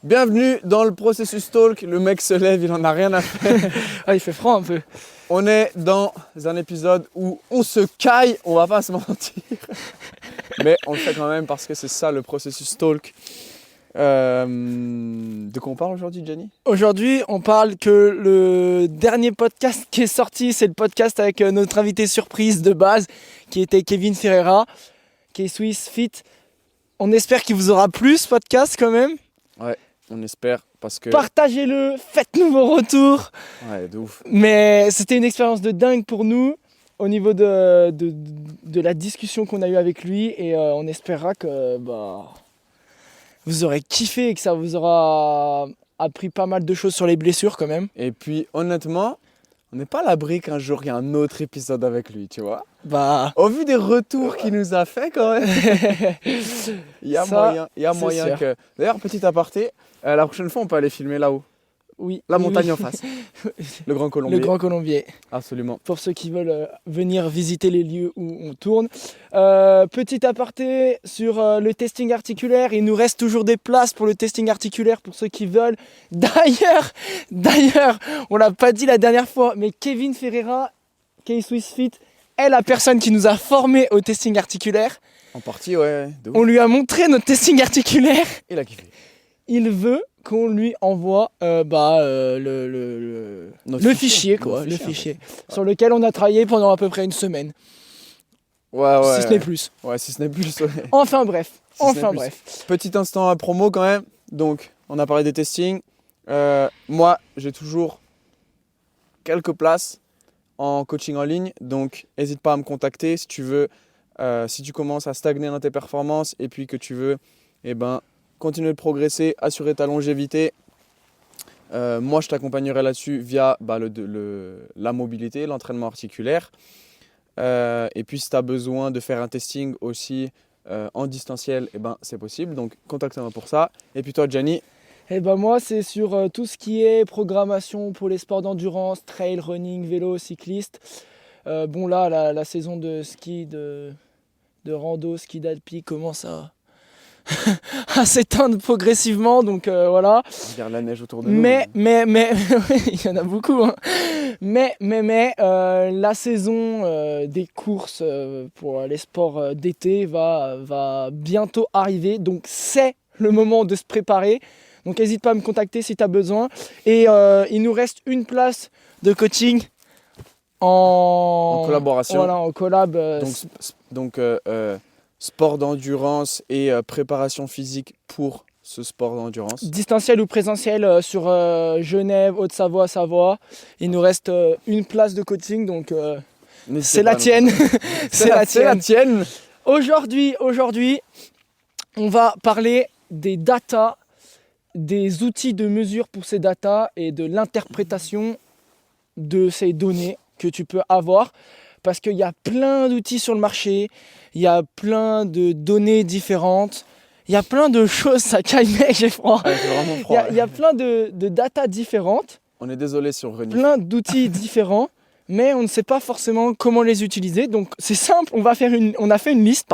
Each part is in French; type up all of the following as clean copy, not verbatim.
Bienvenue dans le processus talk. Le mec se lève, il en a rien à faire. Ah, il fait froid un peu. On est dans un épisode où on se caille, on va pas se mentir. Mais on le fait quand même parce que c'est ça le processus talk. De quoi on parle aujourd'hui, Jenny? Aujourd'hui, on parle que le dernier podcast qui est sorti, c'est le podcast avec notre invité surprise de base, qui était Kevin Ferreira, qui est Swiss Fit. On espère qu'il vous aura plu ce podcast quand même. Ouais, on espère parce que... Partagez-le, faites-nous vos retours. Ouais, de ouf. Mais c'était une expérience de dingue pour nous au niveau de la discussion qu'on a eue avec lui. Et on espérera que vous aurez kiffé et que ça vous aura appris pas mal de choses sur les blessures quand même. Et puis, honnêtement, on n'est pas à l'abri qu'un jour il y a un autre épisode avec lui, tu vois. Au vu des retours qu'il nous a fait quand même, il y a moyen que... D'ailleurs, petit aparté, la prochaine fois on peut aller filmer là-haut. Oui. La montagne en face. Le Grand Colombier. Le Grand Colombier. Absolument. Pour ceux qui veulent venir visiter les lieux où on tourne. Petit aparté sur le testing articulaire. Il nous reste toujours des places pour le testing articulaire pour ceux qui veulent. D'ailleurs, on l'a pas dit la dernière fois, mais Kevin Ferreira, K-Swiss Fit, est la personne qui nous a formés au testing articulaire. En partie, ouais. On lui a montré notre testing articulaire. Il a kiffé. Il veut qu'on lui envoie le fichier, sur lequel on a travaillé pendant à peu près une semaine. Ouais. Si ce n'est plus. Ouais, si ce n'est plus. Ouais. Enfin bref. Petit instant à promo quand même. Donc, on a parlé des testings. Moi, j'ai toujours quelques places en coaching en ligne. Donc, n'hésite pas à me contacter si tu veux. Si tu commences à stagner dans tes performances et puis que tu veux, continuer de progresser, assurer ta longévité. Moi, je t'accompagnerai là-dessus via la mobilité, l'entraînement articulaire. Et puis, si tu as besoin de faire un testing aussi en distanciel, c'est possible. Donc, contacte-moi pour ça. Et puis toi, Gianni? Moi, c'est sur tout ce qui est programmation pour les sports d'endurance, trail, running, vélo, cycliste. La saison de ski, de rando, ski d'alpi commence à s'éteindre progressivement, donc voilà. Regarde la neige autour de nous. Mais, il y en a beaucoup, hein. Mais, la saison des courses pour les sports d'été va bientôt arriver, donc c'est le moment de se préparer. Donc n'hésite pas à me contacter si tu as besoin. Et il nous reste une place de coaching en collaboration. Voilà, en collab. Donc sport d'endurance et préparation physique pour ce sport d'endurance. Distanciel ou présentiel sur Genève, Haute-Savoie, Savoie. Il nous reste une place de coaching, donc c'est la tienne. C'est la tienne. Aujourd'hui, on va parler des datas, des outils de mesure pour ces datas et de l'interprétation de ces données que tu peux avoir. Parce qu'il y a plein d'outils sur le marché, il y a plein de données différentes, il y a plein de choses, ça caille mec, j'ai froid. Ouais, c'est vraiment froid. Il y a plein de data différentes. On est désolé si on renifle. Plein d'outils différents, mais on ne sait pas forcément comment les utiliser. Donc c'est simple, on a fait une liste,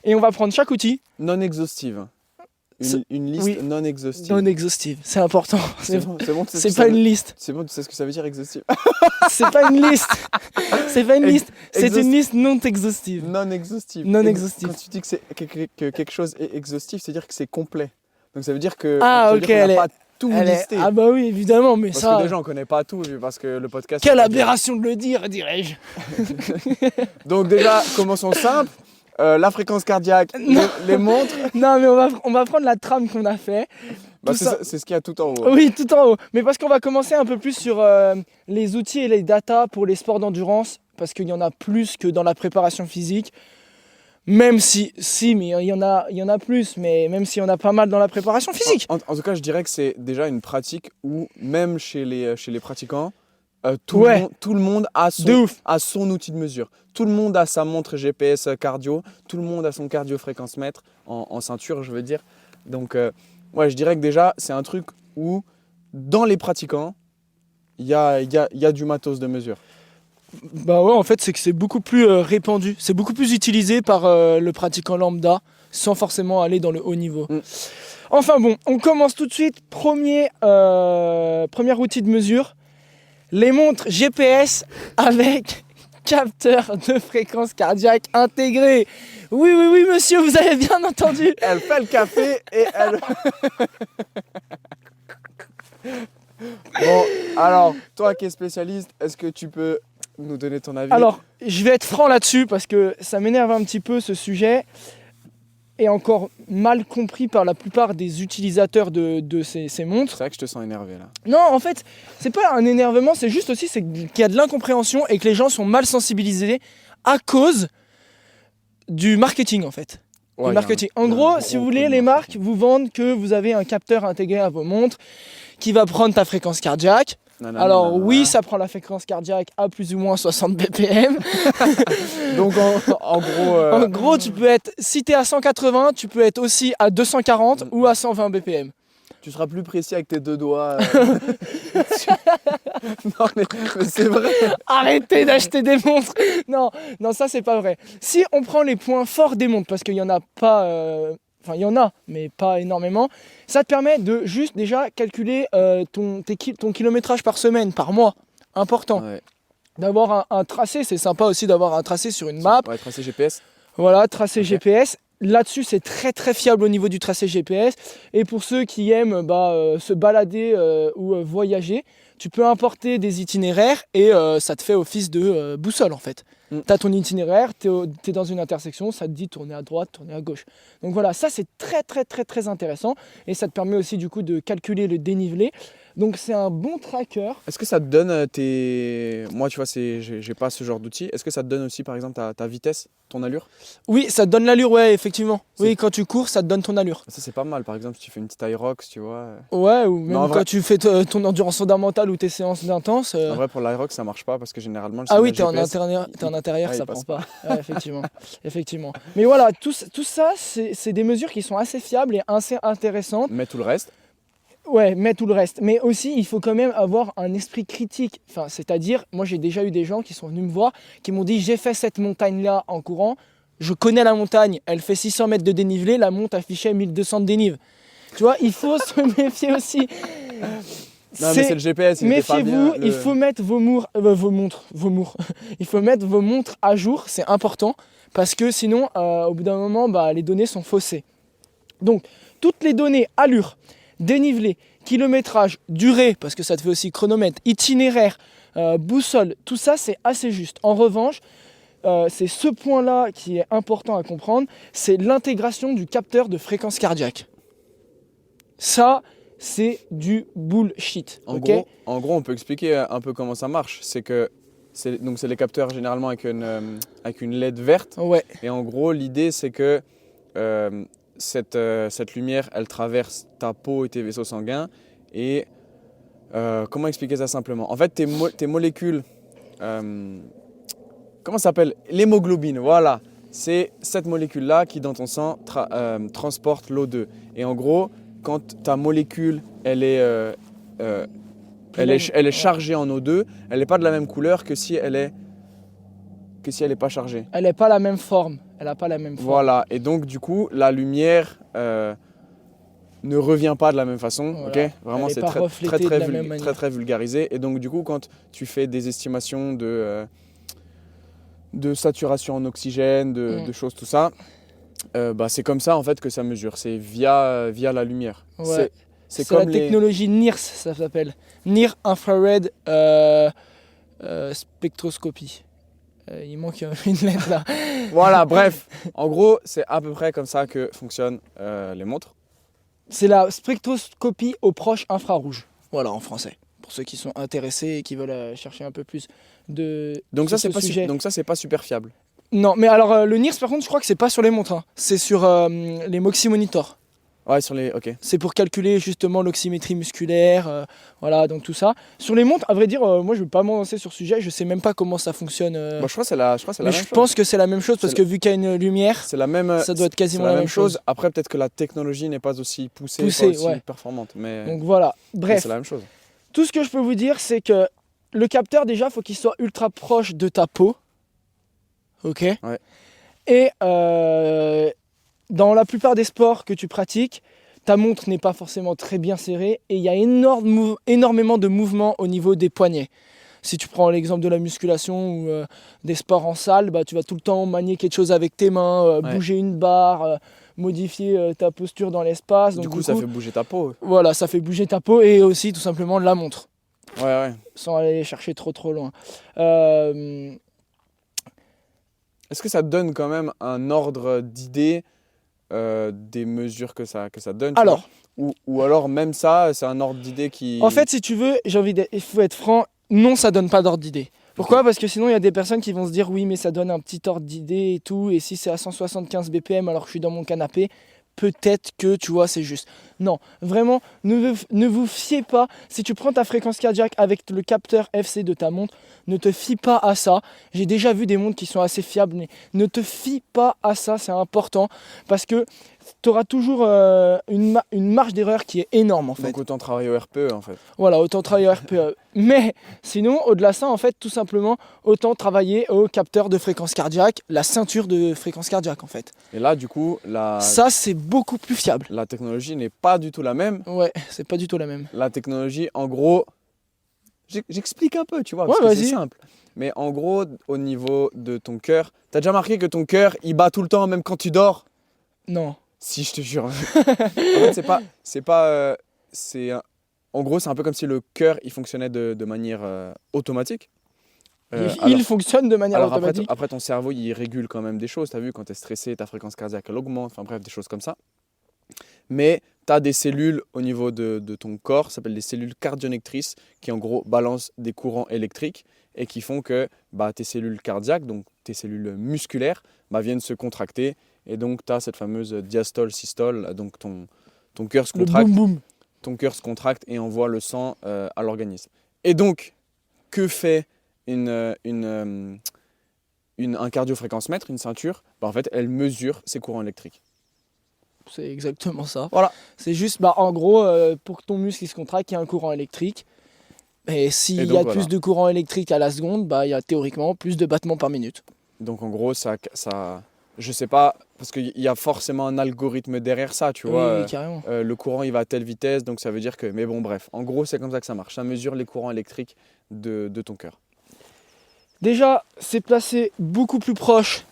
et on va prendre chaque outil. Non exhaustive. Une liste non exhaustive. Non exhaustive, c'est important. C'est bon, c'est pas une liste. C'est bon, tu sais ce que ça veut dire exhaustive. C'est pas une liste. C'est pas une liste. C'est une liste non exhaustive. Non exhaustive. Non-exhaustive. Quand tu dis que quelque chose est exhaustif, c'est-à-dire que c'est complet. Donc ça veut dire que qu'on n'a pas tout listé. Ah bah oui, évidemment, mais parce ça... que déjà, on connaît pas tout, parce que le podcast... Quelle aberration de le dire, dirais-je. Donc déjà, commençons simple. La fréquence cardiaque, les montres. Non, mais on va prendre la trame qu'on a fait. C'est ce qu'il y a tout en haut. Oui, tout en haut. Mais parce qu'on va commencer un peu plus sur les outils et les datas pour les sports d'endurance, parce qu'il y en a plus que dans la préparation physique. Même si mais il y en a plus, mais même s'il y en a pas mal dans la préparation physique. En tout cas, je dirais que c'est déjà une pratique où, même chez les pratiquants, tout le monde a son outil de mesure. Tout le monde a sa montre GPS cardio, tout le monde a son cardio-fréquence-mètre en ceinture, je veux dire. Donc, je dirais que déjà, c'est un truc où, dans les pratiquants, il y a du matos de mesure. Bah ouais, en fait, c'est que c'est beaucoup plus répandu. C'est beaucoup plus utilisé par le pratiquant lambda. sans forcément aller dans le haut niveau. Enfin bon, on commence tout de suite. Premier outil de mesure, les montres GPS avec capteur de fréquence cardiaque intégré. Oui, oui, oui, monsieur, vous avez bien entendu. Elle fait le café et elle... Bon, alors, toi qui es spécialiste, est-ce que tu peux nous donner ton avis? Alors, je vais être franc là-dessus parce que ça m'énerve un petit peu ce sujet. Est encore mal compris par la plupart des utilisateurs de ces montres. C'est vrai que je te sens énervé là. Non, en fait, c'est pas un énervement, c'est juste aussi qu'il y a de l'incompréhension et que les gens sont mal sensibilisés à cause du marketing en fait. Ouais, du marketing. En gros, si vous voulez, les marques vous vendent que vous avez un capteur intégré à vos montres qui va prendre ta fréquence cardiaque. Alors oui, ça prend la fréquence cardiaque à plus ou moins 60 BPM. Donc en gros... En gros, tu peux être, si tu es à 180, tu peux être aussi à 240 ou à 120 BPM. Tu seras plus précis avec tes deux doigts. Non mais c'est vrai. Arrêtez d'acheter des montres. Non, ça c'est pas vrai. Si on prend les points forts des montres, parce qu'il y en a pas... Enfin, il y en a, mais pas énormément. Ça te permet de juste déjà calculer ton kilométrage par semaine, par mois. Important. Ouais. D'avoir un tracé, c'est sympa aussi d'avoir un tracé sur une map. Ouais, tracé GPS. Voilà, tracé GPS. Là-dessus, c'est très très fiable au niveau du tracé GPS. Et pour ceux qui aiment se balader ou voyager, tu peux importer des itinéraires et ça te fait office de boussole en fait. Tu as ton itinéraire, tu es dans une intersection, ça te dit tourner à droite, tourner à gauche. Donc voilà, ça c'est très très très très intéressant et ça te permet aussi du coup de calculer le dénivelé. Donc c'est un bon tracker. Est-ce que ça te donne tes... Moi tu vois, j'ai pas ce genre d'outil. Est-ce que ça te donne aussi par exemple ta vitesse, ton allure? Oui, ça te donne l'allure, ouais, effectivement. Oui, quand tu cours, ça te donne ton allure. Ça c'est pas mal, par exemple si tu fais une petite Irox, tu vois. Ouais, ou même quand tu fais ton endurance fondamentale ou tes séances d'intense. En vrai pour l'Irox ça marche pas parce que généralement le Ah oui, signal t'es en intérieur, ça prend pas. Ouais, effectivement. Mais voilà, tout ça, c'est des mesures qui sont assez fiables et assez intéressantes. Mais tout le reste? Ouais, mais tout le reste. Mais aussi, il faut quand même avoir un esprit critique. Enfin, c'est-à-dire, moi j'ai déjà eu des gens qui sont venus me voir, qui m'ont dit j'ai fait cette montagne-là en courant, je connais la montagne, elle fait 600 mètres de dénivelé, la montre affichait 1200 de dénive. Tu vois, il faut se méfier aussi. Non mais c'est le GPS, il était pas bien. Méfiez-vous, il faut mettre vos montres. Il faut mettre vos montres à jour, c'est important, parce que sinon, au bout d'un moment, les données sont faussées. Donc, toutes les données, allure, dénivelé, kilométrage, durée, parce que ça te fait aussi chronomètre, itinéraire, boussole, tout ça c'est assez juste. En revanche, c'est ce point-là qui est important à comprendre, c'est l'intégration du capteur de fréquence cardiaque. Ça, c'est du bullshit. En gros, on peut expliquer un peu comment ça marche. C'est les capteurs généralement avec une LED verte. Ouais. Et en gros, l'idée c'est que cette lumière, elle traverse ta peau et tes vaisseaux sanguins. Et comment expliquer ça simplement? En fait, tes molécules, comment ça s'appelle? L'hémoglobine, voilà. C'est cette molécule-là qui, dans ton sang, transporte l'O2. Et en gros, quand ta molécule, elle est chargée en O2, elle n'est pas de la même couleur que si elle est pas chargée. Elle n'est pas la même forme. Elle n'a pas la même forme. Voilà, et donc du coup, la lumière ne revient pas de la même façon. Voilà. Okay, vraiment, c'est très vulgarisé. Et donc du coup, quand tu fais des estimations de saturation en oxygène, de choses, tout ça, c'est comme ça en fait que ça mesure. C'est via la lumière. Ouais. C'est comme la technologie NIRS, ça s'appelle. Near Infrared Spectroscopy. Il manque une lettre là. Voilà, bref. En gros, c'est à peu près comme ça que fonctionnent les montres. C'est la spectroscopie au proche infrarouge. Voilà, en français. Pour ceux qui sont intéressés et qui veulent chercher un peu plus de donc ça, sujet. Donc ça, c'est pas super fiable. Non, mais alors le NIRS, par contre, je crois que c'est pas sur les montres. Hein. C'est sur les Moxi Monitor. Ouais, sur les... Ok. C'est pour calculer justement l'oxymétrie musculaire, voilà, donc tout ça. Sur les montres, à vrai dire, moi je ne vais pas m'avancer sur ce sujet, je sais même pas comment ça fonctionne. Bah, je crois que c'est la même chose. Je pense que c'est la même chose parce que vu qu'il y a une lumière, ça doit être quasiment la même chose. Après, peut-être que la technologie n'est pas aussi poussée pas aussi performante. Mais... Donc voilà, bref. C'est la même chose. Tout ce que je peux vous dire, c'est que le capteur, déjà, il faut qu'il soit ultra proche de ta peau. Ok. Ouais. Et dans la plupart des sports que tu pratiques, ta montre n'est pas forcément très bien serrée et il y a énormément de mouvements au niveau des poignets. Si tu prends l'exemple de la musculation ou des sports en salle, bah, tu vas tout le temps manier quelque chose avec tes mains, bouger une barre, modifier ta posture dans l'espace. Du coup, ça fait bouger ta peau. Voilà, ça fait bouger ta peau et aussi tout simplement la montre. Ouais. Sans aller chercher trop loin. Est-ce que ça te donne quand même un ordre d'idée des mesures que ça donne alors, ou alors même ça, c'est un ordre d'idée qui... En fait, si tu veux, il faut être franc, non, ça donne pas d'ordre d'idée. Pourquoi ? Parce que sinon, il y a des personnes qui vont se dire oui, mais ça donne un petit ordre d'idée et tout, et si c'est à 175 BPM alors que je suis dans mon canapé, peut-être que, tu vois, c'est juste. Non, vraiment, ne vous fiez pas. Si tu prends ta fréquence cardiaque avec le capteur FC de ta montre, ne te fie pas à ça. J'ai déjà vu des montres qui sont assez fiables, mais ne te fie pas à ça, c'est important. Parce que tu auras toujours une marge d'erreur qui est énorme en fait. Donc autant travailler au RPE en fait. Voilà, autant travailler au RPE. Mais sinon, au-delà de ça, en fait, tout simplement, autant travailler au capteur de fréquence cardiaque, la ceinture de fréquence cardiaque en fait. Et là, du coup, ça c'est beaucoup plus fiable. La technologie n'est pas du tout la même. Ouais, c'est pas du tout la même. La technologie, en gros, j'explique un peu, tu vois, ouais, parce que c'est simple. Mais en gros, au niveau de ton cœur, t'as déjà remarqué que ton cœur, il bat tout le temps, même quand tu dors ? Non. Si, je te jure. En fait, en gros, c'est un peu comme si le cœur, il fonctionnait de manière automatique. Il fonctionne de manière automatique. Après, ton cerveau, il régule quand même des choses. Tu as vu, quand tu es stressé, ta fréquence cardiaque, elle augmente. Enfin bref, des choses comme ça. Mais tu as des cellules au niveau de ton corps, ça s'appelle des cellules cardionectrices, qui en gros balancent des courants électriques et qui font que tes cellules cardiaques, donc tes cellules musculaires, viennent se contracter. Et donc, tu as cette fameuse diastole-systole, donc ton cœur se contracte. Boum, boum. Ton cœur se contracte et envoie le sang à l'organisme. Et donc, que fait un cardiofréquencemètre, une ceinture ? En fait, elle mesure ses courants électriques. C'est exactement ça. Voilà. C'est juste, en gros, pour que ton muscle il se contracte, il y a un courant électrique. Et s'il y a plus de courant électrique à la seconde, il y a théoriquement plus de battements par minute. Donc en gros, ça je sais pas, parce qu'il y a forcément un algorithme derrière ça, tu vois. Oui, carrément. Le courant, il va à telle vitesse, donc ça veut dire que... Mais bon, bref, en gros, c'est comme ça que ça marche. Ça mesure les courants électriques de ton cœur. Déjà, c'est placé beaucoup plus proche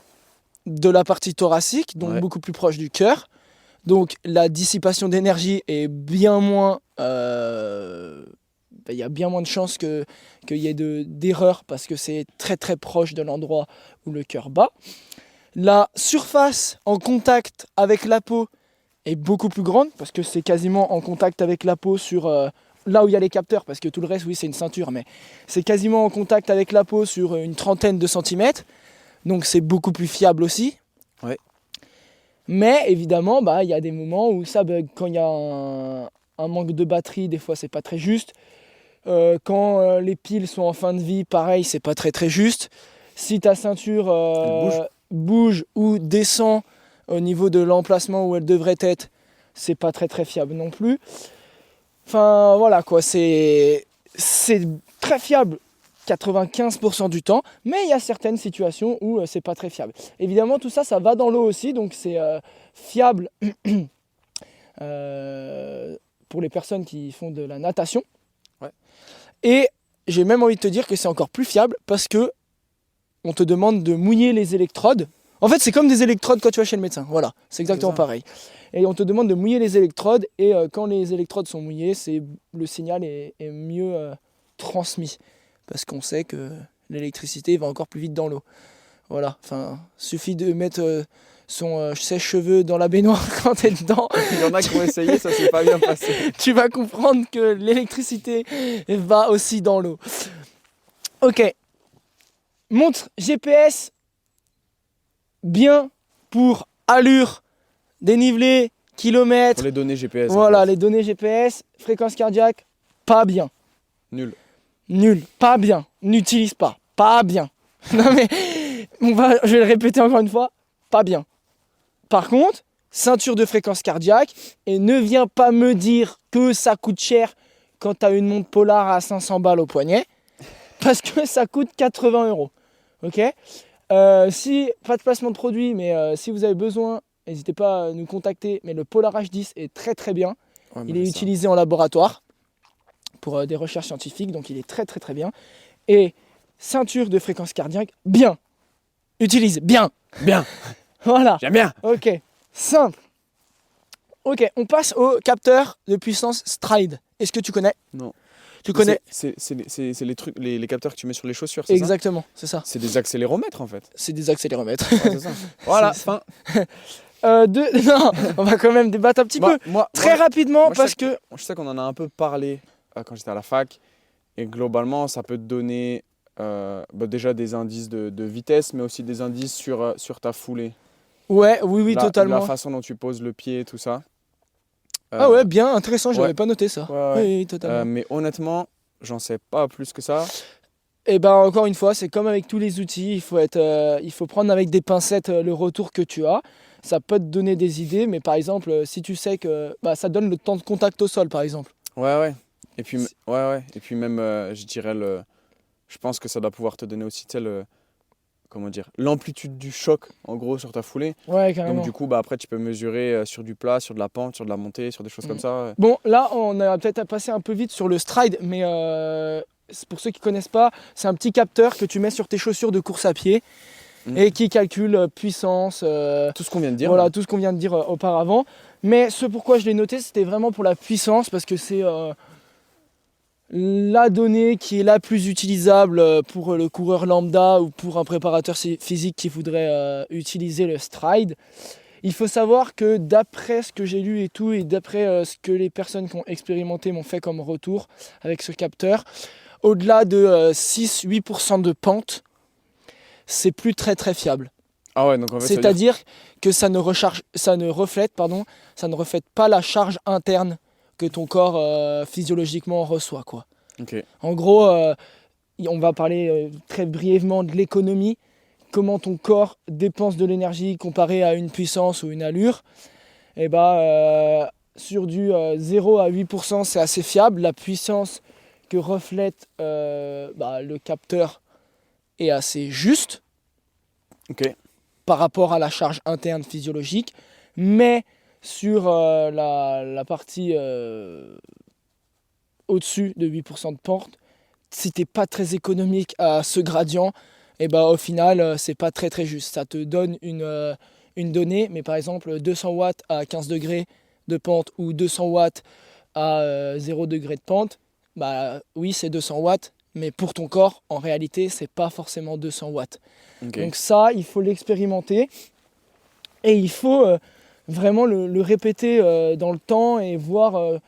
de la partie thoracique, donc beaucoup plus proche du cœur. Donc la dissipation d'énergie est bien moins... il y a bien moins de chances qu'il y ait d'erreur parce que c'est très très proche de l'endroit où le cœur bat. La surface en contact avec la peau est beaucoup plus grande parce que c'est quasiment en contact avec la peau sur là où il y a les capteurs, parce que tout le reste, oui, c'est une ceinture, mais c'est quasiment en contact avec la peau sur une trentaine de centimètres. Donc c'est beaucoup plus fiable aussi. Ouais. Mais évidemment, il y a des moments où ça bug. Quand il y a un manque de batterie, des fois, c'est pas très juste. Quand les piles sont en fin de vie, pareil, c'est pas très très juste. Si ta ceinture bouge ou descend au niveau de l'emplacement où elle devrait être, c'est pas très très fiable non plus. Enfin voilà quoi, c'est très fiable 95% du temps, mais il y a certaines situations où c'est pas très fiable. Évidemment tout ça va dans l'eau aussi, donc c'est fiable pour les personnes qui font de la natation. Ouais. Et j'ai même envie de te dire que c'est encore plus fiable parce que on te demande de mouiller les électrodes. En fait, c'est comme des électrodes quand tu vas chez le médecin. Voilà, c'est exactement pareil. Et on te demande de mouiller les électrodes. Et quand les électrodes sont mouillées, le signal est mieux transmis. Parce qu'on sait que l'électricité va encore plus vite dans l'eau. Voilà, suffit de mettre son sèche-cheveux dans la baignoire quand tu es dedans. Il y en a qui ont essayé, ça s'est pas bien passé. Tu vas comprendre que l'électricité va aussi dans l'eau. Ok. Montre GPS, bien pour allure, dénivelé, kilomètres. Pour les données GPS. Voilà, les données GPS, fréquence cardiaque, pas bien. Nul. Pas bien. N'utilise pas. Pas bien. Non mais, je vais le répéter encore une fois, pas bien. Par contre, ceinture de fréquence cardiaque, et ne viens pas me dire que ça coûte cher quand tu as une montre Polar à 500 balles au poignet, parce que ça coûte 80 €. Ok ? Pas de placement de produit, mais si vous avez besoin n'hésitez pas à nous contacter. Mais le Polar H10 est très très bien. Ouais, Il est utilisé en laboratoire pour des recherches scientifiques, donc il est très très très bien. Et ceinture de fréquence cardiaque, bien. Utilise, bien. Bien. Voilà. J'aime bien. Ok, simple. Ok, on passe au capteur de puissance Stride. Est-ce que tu connais? Non. Tu connais? C'est les trucs, les capteurs que tu mets sur les chaussures, c'est ça? Exactement, c'est ça. C'est des accéléromètres en fait. C'est des accéléromètres. Ouais, c'est ça. Voilà, C'est- fin. Non, on va quand même débattre un petit peu. Très rapidement, moi, parce que... Je sais qu'on en a un peu parlé quand j'étais à la fac. Et globalement, ça peut te donner déjà des indices de vitesse, mais aussi des indices sur ta foulée. Ouais, oui, totalement. La façon dont tu poses le pied, tout ça. Ah ouais, bien, intéressant, j'avais ouais. pas noté ça. Ouais. Oui, totalement. Mais honnêtement, j'en sais pas plus que ça. Et ben encore une fois, c'est comme avec tous les outils, il faut prendre avec des pincettes le retour que tu as. Ça peut te donner des idées, mais par exemple, si tu sais que ça donne le temps de contact au sol, par exemple. Ouais. Et puis, Et puis même, je dirais, je pense que ça doit pouvoir te donner aussi, comment dire, l'amplitude du choc, en gros, sur ta foulée. Ouais, carrément. Donc du coup, après, tu peux mesurer sur du plat, sur de la pente, sur de la montée, sur des choses comme ça. Bon, là, on a peut-être passé un peu vite sur le Stride, mais pour ceux qui ne connaissent pas, c'est un petit capteur que tu mets sur tes chaussures de course à pied et qui calcule puissance. Tout ce qu'on vient de dire. Voilà, tout ce qu'on vient de dire auparavant. Mais ce pourquoi je l'ai noté, c'était vraiment pour la puissance, parce que c'est la donnée qui est la plus utilisable pour le coureur lambda ou pour un préparateur physique qui voudrait utiliser le Stride. Il faut savoir que d'après ce que j'ai lu et tout, et d'après ce que les personnes qui ont expérimenté m'ont fait comme retour avec ce capteur, au-delà de 6-8% de pente, c'est plus très très fiable. Ah ouais, donc en fait, c'est-à-dire que ça ne reflète pas la charge interne que ton corps physiologiquement reçoit, quoi. Okay. En gros, on va parler très brièvement de l'économie, comment ton corps dépense de l'énergie comparé à une puissance ou une allure. Et sur du 0 à 8%, c'est assez fiable. La puissance que reflète le capteur est assez juste. Okay. Par rapport à la charge interne physiologique, mais sur la partie au-dessus de 8% de pente, si tu n'es pas très économique à ce gradient, au final, c'est pas très très juste. Ça te donne une donnée, mais par exemple 200 watts à 15 degrés de pente ou 200 watts à 0 degré de pente, oui, c'est 200 watts, mais pour ton corps, en réalité, c'est pas forcément 200 watts. Okay. Donc ça, il faut l'expérimenter et il faut vraiment le répéter dans le temps et voir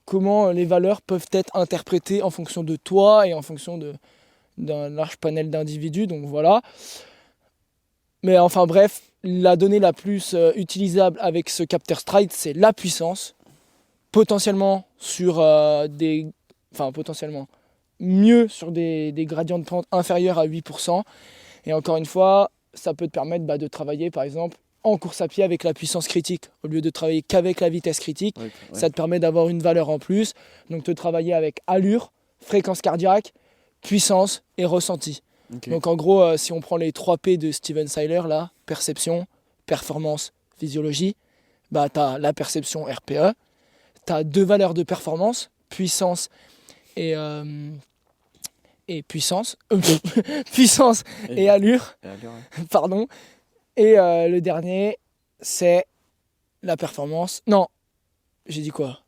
comment les valeurs peuvent être interprétées en fonction de toi et en fonction d'un large panel d'individus. Donc voilà. Mais enfin bref, la donnée la plus utilisable avec ce capteur Stride, c'est la puissance. Potentiellement mieux sur des gradients de pente inférieurs à 8%. Et encore une fois, ça peut te permettre de travailler par exemple en course à pied avec la puissance critique. Au lieu de travailler qu'avec la vitesse critique, ça te permet d'avoir une valeur en plus. Donc de travailler avec allure, fréquence cardiaque, puissance et ressenti. Okay. Donc en gros, si on prend les 3 P de Steven Seiler, là, perception, performance, physiologie, tu as la perception RPE, tu as 2 valeurs de performance, puissance et puissance, puissance et allure, pardon. Et le dernier, c'est la performance. Non, j'ai dit quoi?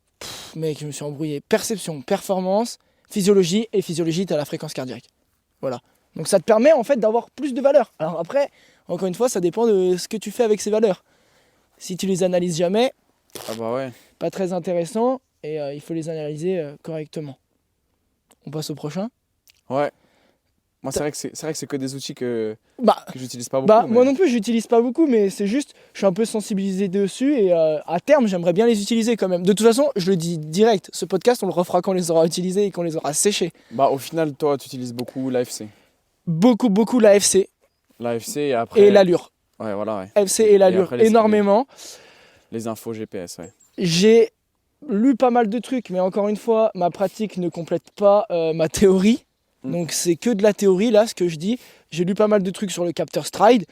Mec, je me suis embrouillé. Perception, performance, physiologie, et physiologie, tu as la fréquence cardiaque. Voilà. Donc ça te permet en fait d'avoir plus de valeurs. Alors après, encore une fois, ça dépend de ce que tu fais avec ces valeurs. Si tu les analyses jamais, pas très intéressant, et il faut les analyser correctement. On passe au prochain. Ouais. Moi, c'est vrai que c'est que des outils que j'utilise pas beaucoup. Moi non plus, j'utilise pas beaucoup, mais c'est juste, je suis un peu sensibilisé dessus et à terme, j'aimerais bien les utiliser quand même. De toute façon, je le dis direct, ce podcast, on le refera quand on les aura utilisés et qu'on les aura séchés. Au final, toi, tu utilises beaucoup l'AFC. Beaucoup l'AFC. L'AFC et après... Et l'allure. Ouais, voilà, ouais. AFC et l'allure, énormément. Les infos GPS, ouais. J'ai lu pas mal de trucs, mais encore une fois, ma pratique ne complète pas ma théorie. Donc c'est que de la théorie là, ce que je dis. J'ai lu pas mal de trucs sur le capteur Stride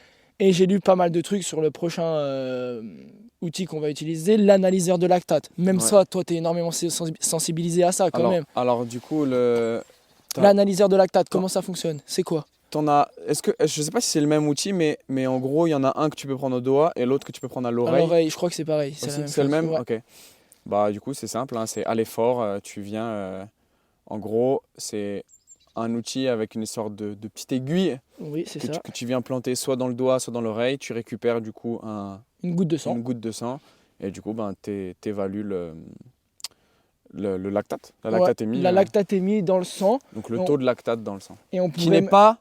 Et j'ai lu pas mal de trucs sur le prochain outil qu'on va utiliser, l'analyseur de lactate. Même ça, toi, tu es énormément sensibilisé à ça quand même. Alors du coup, l'analyseur de lactate, comment ça fonctionne? C'est quoi? Je ne sais pas si c'est le même outil, mais en gros, il y en a un que tu peux prendre au doigt et l'autre que tu peux prendre à l'oreille. À l'oreille, je crois que c'est pareil. C'est le même, ouais. Ok. Bah, du coup, c'est simple, hein, c'est à l'effort. Tu viens, en gros, c'est un outil avec une sorte de petite aiguille que tu viens planter soit dans le doigt, soit dans l'oreille. Tu récupères du coup une goutte de sang. Une goutte de sang. Et du coup, ben, tu évalues le lactate, la lactatémie. La lactatémie dans le sang. Donc le taux de lactate dans le sang. Et qui n'est pas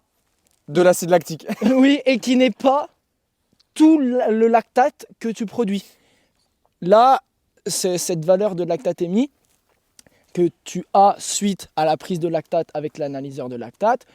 de l'acide lactique. Oui, et qui n'est pas tout le lactate que tu produis. Là, c'est cette valeur de lactatémie que tu as suite à la prise de lactate avec l'analyseur de lactate.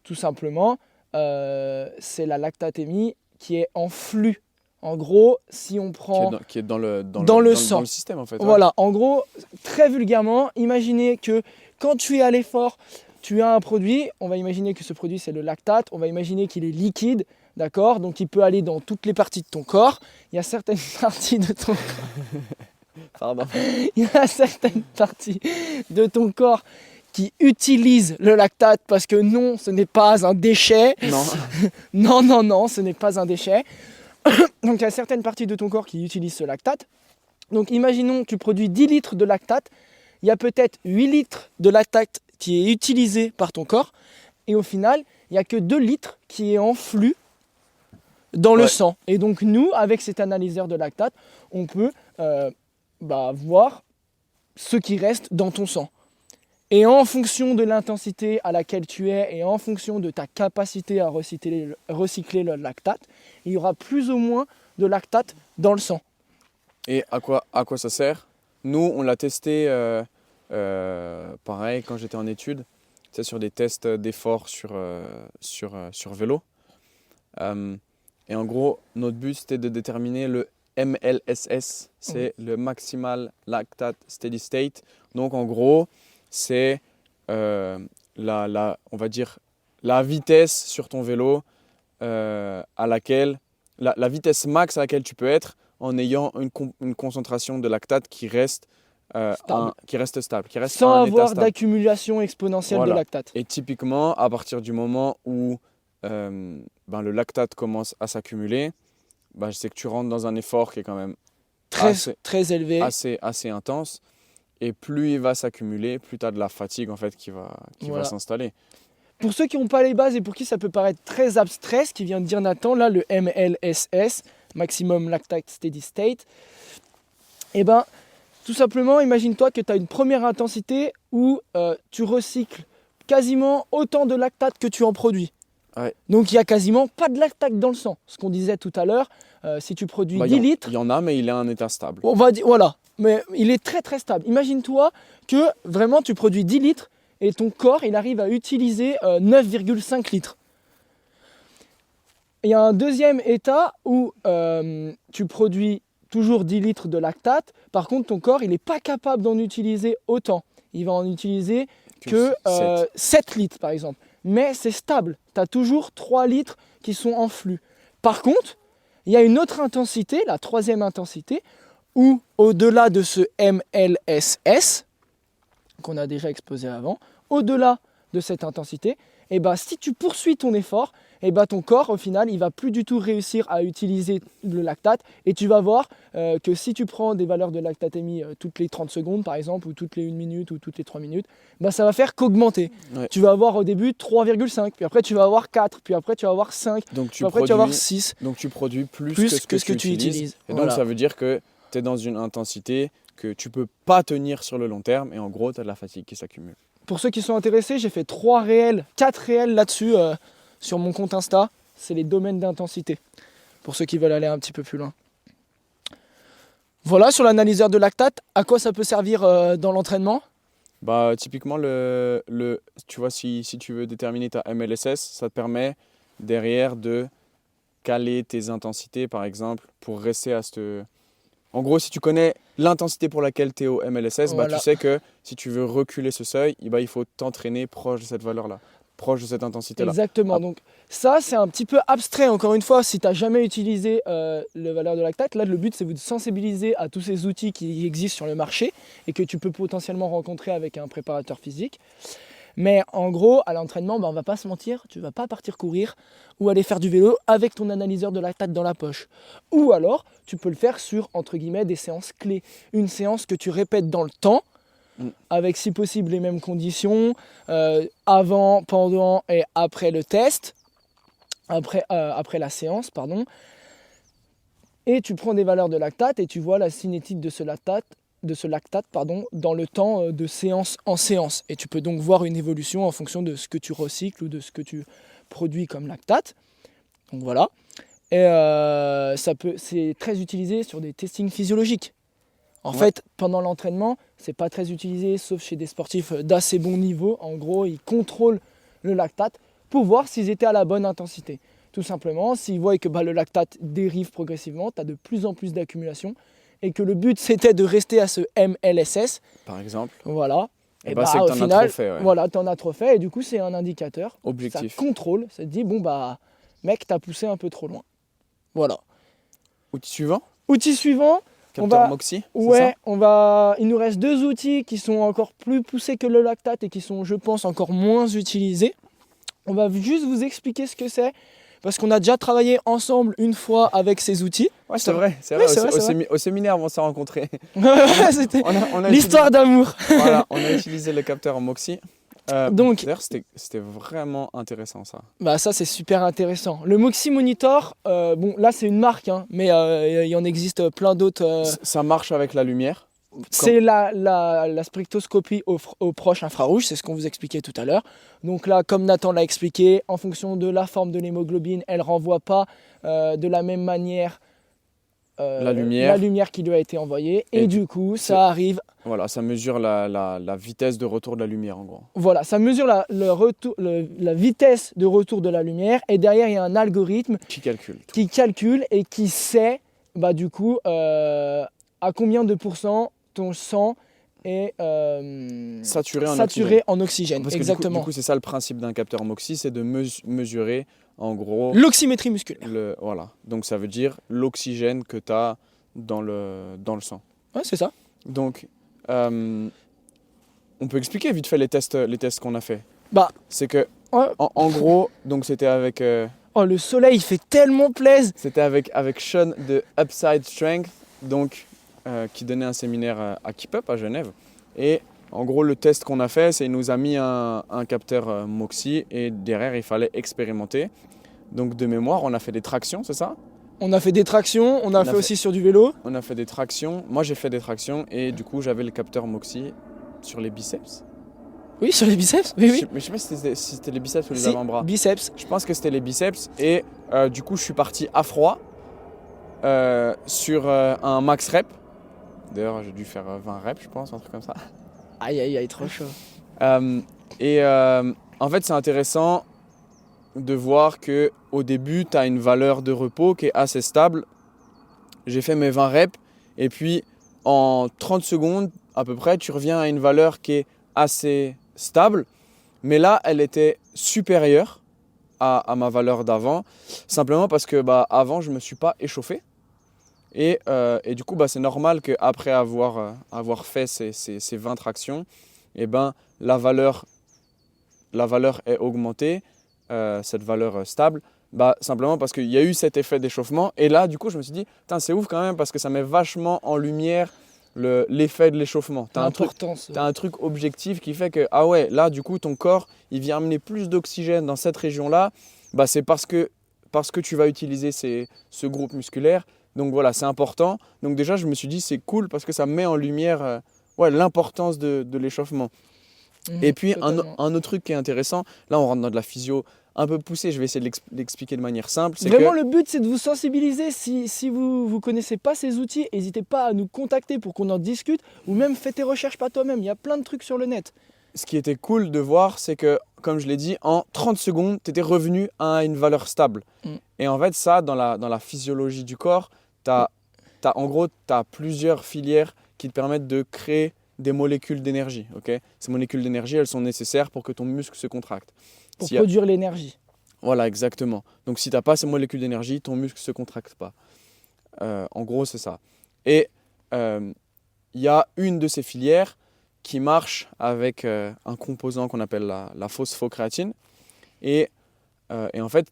Tout simplement, c'est la lactatémie qui est en flux. En gros, si on prend... Qui est dans le sang. Dans le système, en fait. Voilà, ouais. En gros, très vulgairement, imaginez que quand tu es à l'effort, tu as un produit, on va imaginer que ce produit, c'est le lactate, on va imaginer qu'il est liquide, d'accord? Donc, il peut aller dans toutes les parties de ton corps. Il y a certaines parties de ton corps... Pardon. Il y a certaines parties de ton corps qui utilisent le lactate parce que non, ce n'est pas un déchet. Non. Non, ce n'est pas un déchet. Donc il y a certaines parties de ton corps qui utilisent ce lactate. Donc imaginons que tu produis 10 litres de lactate. Il y a peut-être 8 litres de lactate qui est utilisé par ton corps. Et au final, il n'y a que 2 litres qui est en flux dans le sang. Et donc nous, avec cet analyseur de lactate, on peut voir ce qui reste dans ton sang. Et en fonction de l'intensité à laquelle tu es et en fonction de ta capacité à recycler le lactate, il y aura plus ou moins de lactate dans le sang. Et à quoi ça sert? Nous, on l'a testé, pareil, quand j'étais en études, sur des tests d'effort sur vélo. Et en gros, notre but, c'était de déterminer le MLSS, c'est le Maximal Lactate Steady State. Donc en gros, c'est on va dire la vitesse sur ton vélo à laquelle la vitesse max à laquelle tu peux être en ayant une concentration de lactate qui reste stable, sans avoir d'accumulation exponentielle de lactate. Et typiquement, à partir du moment où le lactate commence à s'accumuler, je sais que tu rentres dans un effort qui est quand même très élevé, assez intense. Et plus il va s'accumuler, plus tu as de la fatigue en fait qui va s'installer. Pour ceux qui n'ont pas les bases et pour qui ça peut paraître très abstrait, ce qui vient de dire Nathan, là le MLSS, Maximum Lactate Steady State, tout simplement imagine-toi que tu as une première intensité où tu recycles quasiment autant de lactate que tu en produis. Ouais. Donc il n'y a quasiment pas de lactate dans le sang. Ce qu'on disait tout à l'heure, si tu produis 10 litres... Il y en a, mais il est à un état stable. On va dire, voilà. Mais il est très très stable. Imagine-toi que vraiment tu produis 10 litres et ton corps il arrive à utiliser 9,5 litres. Il y a un deuxième état où tu produis toujours 10 litres de lactate. Par contre ton corps il n'est pas capable d'en utiliser autant. Il va en utiliser que 7 litres par exemple. Mais c'est stable. Tu as toujours 3 litres qui sont en flux. Par contre, il y a une autre intensité, la troisième intensité, où au-delà de ce MLSS, qu'on a déjà exposé avant, au-delà de cette intensité, si tu poursuis ton effort, ton corps, au final, il va plus du tout réussir à utiliser le lactate. Et tu vas voir que si tu prends des valeurs de lactatémie toutes les 30 secondes, par exemple, ou toutes les 1 minute, ou toutes les 3 minutes, ça va faire qu'augmenter. Ouais. Tu vas avoir au début 3,5, puis après tu vas avoir 4, puis après tu vas avoir 5, puis après tu vas avoir 6. Donc tu produis plus que ce que tu utilises. Et donc ça veut dire que tu es dans une intensité que tu ne peux pas tenir sur le long terme, et en gros, tu as de la fatigue qui s'accumule. Pour ceux qui sont intéressés, j'ai fait 4 réels là-dessus sur mon compte Insta. C'est les domaines d'intensité, pour ceux qui veulent aller un petit peu plus loin. Voilà, sur l'analyseur de lactate, à quoi ça peut servir dans l'entraînement? Typiquement, tu vois, si tu veux déterminer ta MLSS, ça te permet derrière de caler tes intensités, par exemple, pour rester à cette... En gros, si tu connais l'intensité pour laquelle tu es au MLSS, tu sais que si tu veux reculer ce seuil, il faut t'entraîner proche de cette valeur-là. proche de cette intensité-là. Exactement. Ah. Donc ça, c'est un petit peu abstrait, encore une fois, si tu n'as jamais utilisé les valeurs de lactate. Là, le but, c'est de sensibiliser à tous ces outils qui existent sur le marché et que tu peux potentiellement rencontrer avec un préparateur physique. Mais en gros, à l'entraînement, on ne va pas se mentir, tu ne vas pas partir courir ou aller faire du vélo avec ton analyseur de lactate dans la poche. Ou alors, tu peux le faire sur, entre guillemets, des séances clés. Une séance que tu répètes dans le temps, avec si possible les mêmes conditions, avant, pendant et après le test, après la séance, pardon. Et tu prends des valeurs de lactate et tu vois la cinétique de ce lactate dans le temps de séance en séance. Et tu peux donc voir une évolution en fonction de ce que tu recycles ou de ce que tu produis comme lactate. Donc voilà. Et c'est très utilisé sur des testings physiologiques. En fait, pendant l'entraînement, c'est pas très utilisé, sauf chez des sportifs d'assez bon niveau. En gros, ils contrôlent le lactate pour voir s'ils étaient à la bonne intensité. Tout simplement, s'ils voient que le lactate dérive progressivement, tu as de plus en plus d'accumulation, et que le but c'était de rester à ce MLSS. Par exemple. Voilà. Et c'est que tu en as trop fait. Ouais. Voilà, tu en as trop fait, et du coup, c'est un indicateur. Objectif. Ça contrôle, ça te dit, mec, t'as poussé un peu trop loin. Voilà. Outil suivant. Outil suivant. Capteur Moxy. Ouais, il nous reste 2 outils qui sont encore plus poussés que le lactate et qui sont, je pense, encore moins utilisés. On va juste vous expliquer ce que c'est, parce qu'on a déjà travaillé ensemble une fois avec ces outils. Ouais, c'est vrai. Au séminaire, on s'est rencontrés. C'était l'histoire d'amour. Voilà, on a utilisé le capteur Moxy. Donc, d'ailleurs, c'était vraiment intéressant ça. Ça, c'est super intéressant. Le Moxy Monitor, là c'est une marque, hein, mais il y en existe plein d'autres. Ça marche avec la lumière. C'est la spectroscopie au proche infrarouge, c'est ce qu'on vous expliquait tout à l'heure. Donc là, comme Nathan l'a expliqué, en fonction de la forme de l'hémoglobine, elle ne renvoie pas de la même manière la lumière qui lui a été envoyée. Et du coup, ça arrive... Voilà, ça mesure la vitesse de retour de la lumière en gros. Voilà, ça mesure la vitesse de retour de la lumière. Et derrière, il y a un algorithme qui calcule et qui sait, du coup, à combien de pourcents ton sang est saturé en oxygène. Parce exactement. Du coup, c'est ça le principe d'un capteur Moxy, c'est de mesurer en gros l'oxymétrie musculaire. Voilà, donc ça veut dire l'oxygène que tu as dans le sang. Ouais, c'est ça. Donc, on peut expliquer vite fait les tests qu'on a fait. C'est que, en gros, donc c'était avec... le soleil, il fait tellement plaisir. C'était avec Sean de Upside Strength, donc... qui donnait un séminaire à Keep Up à Genève. Et en gros, le test qu'on a fait, c'est qu'il nous a mis un capteur Moxy et derrière, il fallait expérimenter. Donc de mémoire, on a fait des tractions, c'est ça ? On a fait des tractions, on a fait aussi sur du vélo. On a fait des tractions. Moi, j'ai fait des tractions et du coup, j'avais le capteur Moxy sur les biceps. Oui, sur les biceps. Oui. Mais je sais pas si c'était les biceps ou les avant-bras. Biceps. Je pense que c'était les biceps. Et du coup, je suis parti à froid sur un max rep. D'ailleurs, j'ai dû faire 20 reps, je pense, un truc comme ça. Aïe, trop chaud. En fait, c'est intéressant de voir qu'au début, tu as une valeur de repos qui est assez stable. J'ai fait mes 20 reps et puis en 30 secondes à peu près, tu reviens à une valeur qui est assez stable. Mais là, elle était supérieure à ma valeur d'avant, simplement parce que avant, je ne me suis pas échauffé. Et du coup, c'est normal qu'après avoir fait ces 20 tractions, la valeur est augmentée, cette valeur stable, simplement parce qu'il y a eu cet effet d'échauffement. Et là, du coup, je me suis dit, c'est ouf quand même parce que ça met vachement en lumière l'effet de l'échauffement. Tu as un truc objectif qui fait que, là, du coup, ton corps, il vient amener plus d'oxygène dans cette région-là. C'est parce que tu vas utiliser ce groupe musculaire. Donc voilà, c'est important. Donc déjà, je me suis dit, c'est cool parce que ça met en lumière l'importance de l'échauffement. Et puis, un autre truc qui est intéressant, là, on rentre dans de la physio un peu poussée. Je vais essayer de l'expliquer de manière simple. Vraiment, le but, c'est de vous sensibiliser. Si vous ne connaissez pas ces outils, n'hésitez pas à nous contacter pour qu'on en discute ou même faites tes recherches par toi-même. Il y a plein de trucs sur le net. Ce qui était cool de voir, c'est que, comme je l'ai dit, en 30 secondes, tu étais revenu à une valeur stable. Et en fait, ça, dans la physiologie du corps, en gros, tu as plusieurs filières qui te permettent de créer des molécules d'énergie. Okay, ces molécules d'énergie, elles sont nécessaires pour que ton muscle se contracte. Pour produire l'énergie. Voilà, exactement. Donc si tu n'as pas ces molécules d'énergie, ton muscle ne se contracte pas. En gros, c'est ça. Et il y a une de ces filières qui marche avec un composant qu'on appelle la phosphocréatine. Et en fait,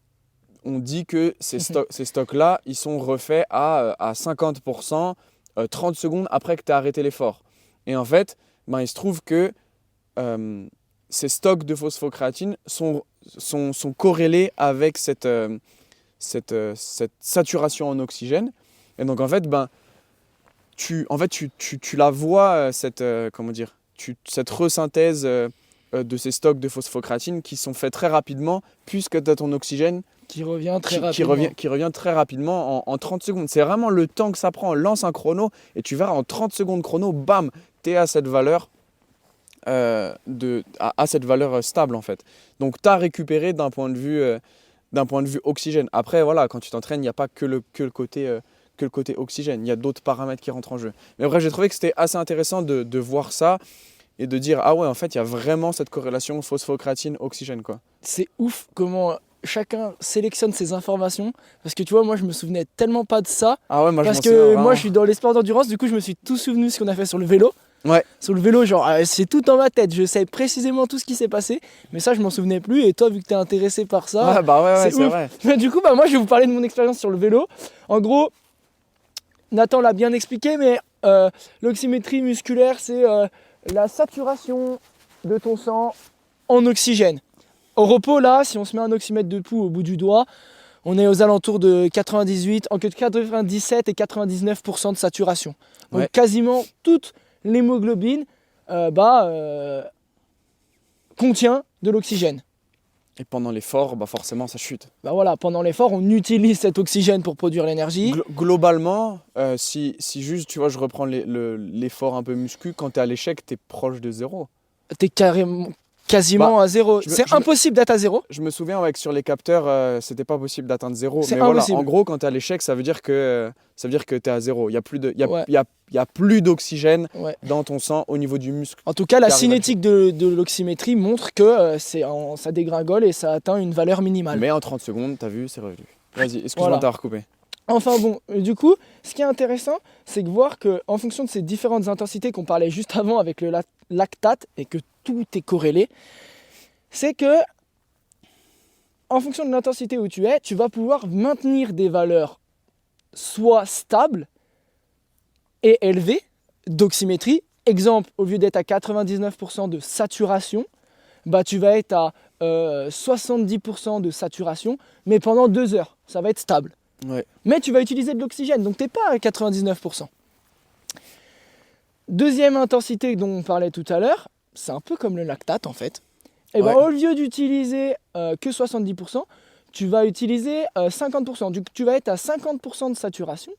on dit que ces stocks-là, ils sont refaits à 50%, 30 secondes après que tu as arrêté l'effort. Et en fait, il se trouve que ces stocks de phosphocréatine sont corrélés avec cette saturation en oxygène. Et donc en fait, tu la vois, cette resynthèse de ces stocks de phosphocréatine qui sont faits très rapidement puisque tu as ton oxygène qui revient très rapidement en 30 secondes. C'est vraiment le temps que ça prend. Lance un chrono et tu verras en 30 secondes chrono, bam, tu es à cette valeur cette valeur stable en fait. Donc tu as récupéré d'un point de vue oxygène. Après voilà, quand tu t'entraînes, il n'y a pas que le côté oxygène, il y a d'autres paramètres qui rentrent en jeu. Mais bref, j'ai trouvé que c'était assez intéressant de voir ça et de dire ah ouais, en fait, il y a vraiment cette corrélation phosphocréatine-oxygène quoi. C'est ouf comment chacun sélectionne ses informations parce que tu vois, moi je me souvenais tellement pas de ça. Ah ouais, moi parce je que moi je suis dans les sports d'endurance, du coup je me suis tout souvenu de ce qu'on a fait sur le vélo. Ouais. Sur le vélo, genre c'est tout dans ma tête, je sais précisément tout ce qui s'est passé, mais ça je m'en souvenais plus. Et toi, vu que t'es intéressé par ça, c'est vrai. Mais du coup, moi je vais vous parler de mon expérience sur le vélo. En gros, Nathan l'a bien expliqué, mais l'oxymétrie musculaire, c'est la saturation de ton sang en oxygène. Au repos, là, si on se met un oxymètre de pouls au bout du doigt, on est aux alentours de 97 et 99% de saturation. Donc quasiment toute l'hémoglobine contient de l'oxygène. Et pendant l'effort, forcément, ça chute. Voilà, pendant l'effort, on utilise cet oxygène pour produire l'énergie. Globalement, si juste, tu vois, je reprends l'effort un peu muscu, quand tu es à l'échec, tu es proche de zéro. Tu es quasiment à zéro. C'est impossible d'être à zéro. Je me souviens que sur les capteurs, c'était pas possible d'atteindre zéro. C'est mais impossible. Voilà, en gros, quand tu es à l'échec, ça veut dire que tu es à zéro. Il n'y a plus d'oxygène dans ton sang au niveau du muscle. En tout cas, la cinétique de l'oxymétrie montre que ça dégringole et ça atteint une valeur minimale. Mais en 30 secondes, tu as vu, c'est revenu. Vas-y, excuse-moi de t'avoir coupé. Enfin bon, du coup, ce qui est intéressant, c'est de voir qu'en fonction de ces différentes intensités qu'on parlait juste avant avec le lactate et que tout est corrélé, c'est que en fonction de l'intensité où tu es, tu vas pouvoir maintenir des valeurs soit stables et élevées d'oxymétrie. Exemple, au lieu d'être à 99% de saturation, tu vas être à 70% de saturation, mais pendant 2 heures, ça va être stable. Ouais. Mais tu vas utiliser de l'oxygène, donc tu n'es pas à 99%. Deuxième intensité dont on parlait tout à l'heure, c'est un peu comme le lactate en fait. Et au lieu d'utiliser que 70%, tu vas utiliser 50%. Donc tu vas être à 50% de saturation,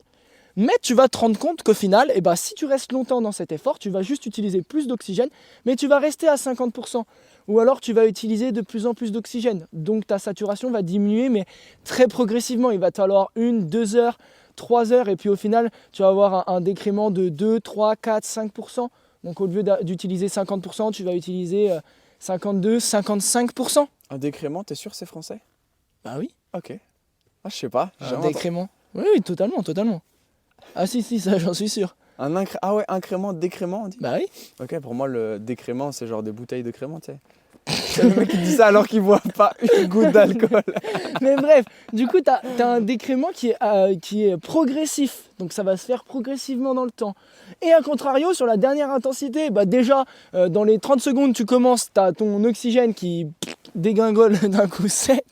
mais tu vas te rendre compte qu'au final, si tu restes longtemps dans cet effort, tu vas juste utiliser plus d'oxygène, mais tu vas rester à 50%. Ou alors tu vas utiliser de plus en plus d'oxygène. Donc ta saturation va diminuer, mais très progressivement. Il va te falloir 1, 2 heures, 3 heures, et puis au final, tu vas avoir un décrément de 2, 3, 4, 5%. Donc au lieu d'utiliser 50%, tu vas utiliser 52, 55%. Un décrément, t'es sûr c'est français ? Bah oui. Ok. Ah, je sais pas. Un décrément. Oui, totalement. Ah si, ça j'en suis sûr. Incrément, décrément, on dit ? Bah oui. Ok, pour moi, le décrément, c'est genre des bouteilles de crément, tu sais. C'est le mec qui dit ça alors qu'il boit pas une goutte d'alcool. Mais bref, du coup, t'as un décrément qui est progressif. Donc ça va se faire progressivement dans le temps. Et à contrario, sur la dernière intensité, déjà, dans les 30 secondes, tu commences, t'as ton oxygène qui dégringole d'un coup sec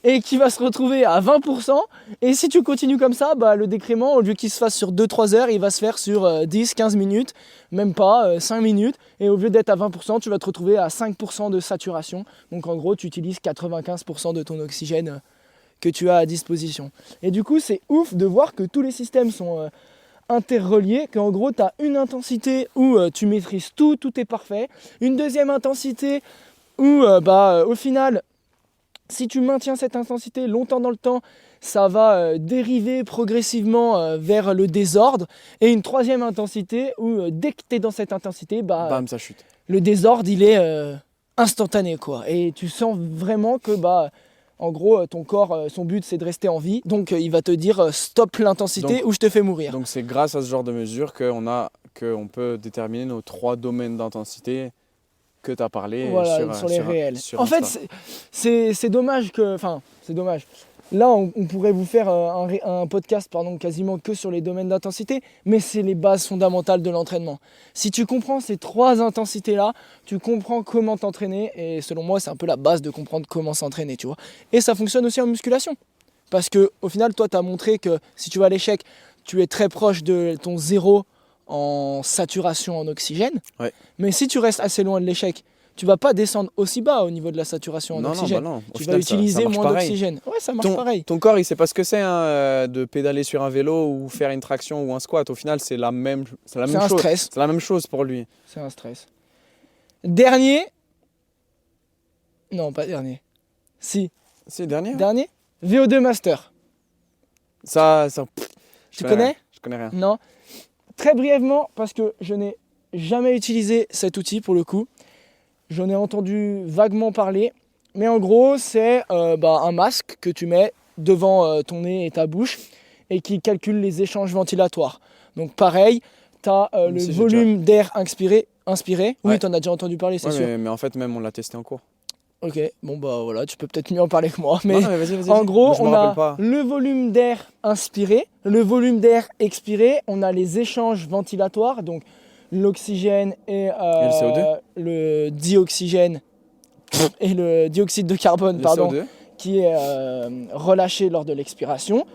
et qui va se retrouver à 20%. Et si tu continues comme ça, le décrément, au lieu qu'il se fasse sur 2-3 heures, il va se faire sur 10-15 minutes, même pas 5 minutes. Et au lieu d'être à 20%, tu vas te retrouver à 5% de saturation. Donc en gros, tu utilises 95% de ton oxygène que tu as à disposition. Et du coup, c'est ouf de voir que tous les systèmes sont interreliés, qu'en gros, tu as une intensité où tu maîtrises tout est parfait. Une deuxième intensité où, au final, si tu maintiens cette intensité longtemps dans le temps, ça va dériver progressivement vers le désordre. Et une troisième intensité où, dès que tu es dans cette intensité, bam, ça chute. Le désordre, il est instantané, quoi. Et tu sens vraiment que, en gros, ton corps, son but, c'est de rester en vie. Donc, il va te dire stop l'intensité ou je te fais mourir. Donc, c'est grâce à ce genre de mesure qu'on peut déterminer nos 3 domaines d'intensité que tu as parlé sur les réels. En fait, c'est dommage que... Enfin, c'est dommage. Là, on pourrait vous faire un podcast quasiment que sur les domaines d'intensité, mais c'est les bases fondamentales de l'entraînement. Si tu comprends ces 3 intensités-là, tu comprends comment t'entraîner, et selon moi, c'est un peu la base de comprendre comment s'entraîner, tu vois. Et ça fonctionne aussi en musculation. Parce qu'au final, toi, tu as montré que si tu vas à l'échec, tu es très proche de ton 0 en saturation en oxygène. Ouais. Mais si tu restes assez loin de l'échec, tu vas pas descendre aussi bas au niveau de la saturation en oxygène. Non. Tu vas utiliser moins d'oxygène. Ouais, ça marche pareil. Ton corps, il sait pas ce que c'est de pédaler sur un vélo ou faire une traction ou un squat. Au final, c'est la même chose. Stress. C'est la même chose pour lui. C'est un stress. Dernier. Non, pas dernier. Si. C'est dernier. Dernier. VO2 Master. Tu connais ? Je connais rien. Non. Très brièvement, parce que je n'ai jamais utilisé cet outil pour le coup. J'en ai entendu vaguement parler, mais en gros, c'est un masque que tu mets devant ton nez et ta bouche et qui calcule les échanges ventilatoires. Donc pareil, tu as le volume d'air inspiré. Oui, tu en as déjà entendu parler, c'est sûr. Mais en fait, même on l'a testé en cours. Ok, bon voilà, tu peux peut-être mieux en parler que moi. Mais, vas-y. En gros, on a le volume d'air inspiré, le volume d'air expiré, on a les échanges ventilatoires, donc l'oxygène et le CO2 le dioxygène et le dioxyde de carbone, CO2. Qui est relâché lors de l'expiration.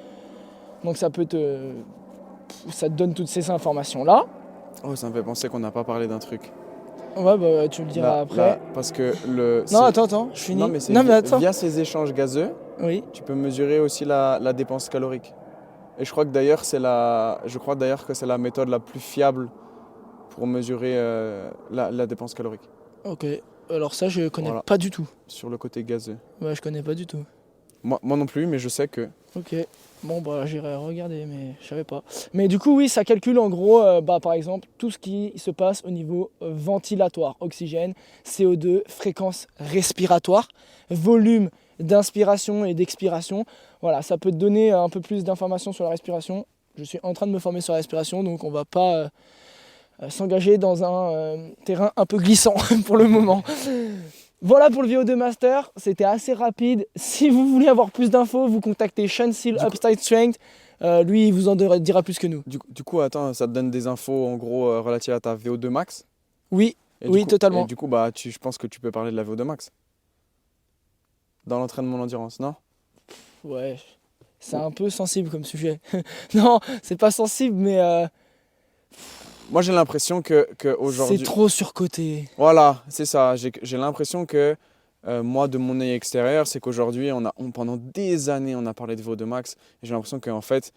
Donc ça te donne toutes ces informations-là. Oh, ça me fait penser qu'on n'a pas parlé d'un truc. Ouais, tu le diras après. Parce que Non, attends, je finis. Mais via ces échanges gazeux, oui. Tu peux mesurer aussi la dépense calorique. Et je crois d'ailleurs que c'est la méthode la plus fiable pour mesurer la dépense calorique. Ok, alors ça je connais pas du tout. Sur le côté gazeux. Ouais, je connais pas du tout. Moi non plus, mais je sais que... Ok, bon j'irai regarder, mais je savais pas. Mais du coup oui, ça calcule en gros, par exemple, tout ce qui se passe au niveau ventilatoire. Oxygène, CO2, fréquence respiratoire, volume d'inspiration et d'expiration. Voilà, ça peut te donner un peu plus d'informations sur la respiration. Je suis en train de me former sur la respiration, donc on va pas s'engager dans un terrain un peu glissant pour le moment. Voilà pour le VO2 Master, c'était assez rapide. Si vous voulez avoir plus d'infos, vous contactez Sean Seal Upside Strength. Lui, il vous en dira plus que nous. Du coup, attends, ça te donne des infos en gros relatives à ta VO2 max ? Oui, totalement. Et du coup, je pense que tu peux parler de la VO2 max dans l'entraînement d'endurance, non ? Ouais, c'est un peu sensible comme sujet. Non, c'est pas sensible, mais... Moi, j'ai l'impression que aujourd'hui... C'est trop surcoté. Voilà, c'est ça. J'ai l'impression que, moi, de mon œil extérieur, c'est qu'aujourd'hui, pendant des années, on a parlé de VO2 max. Et j'ai l'impression qu'en fait,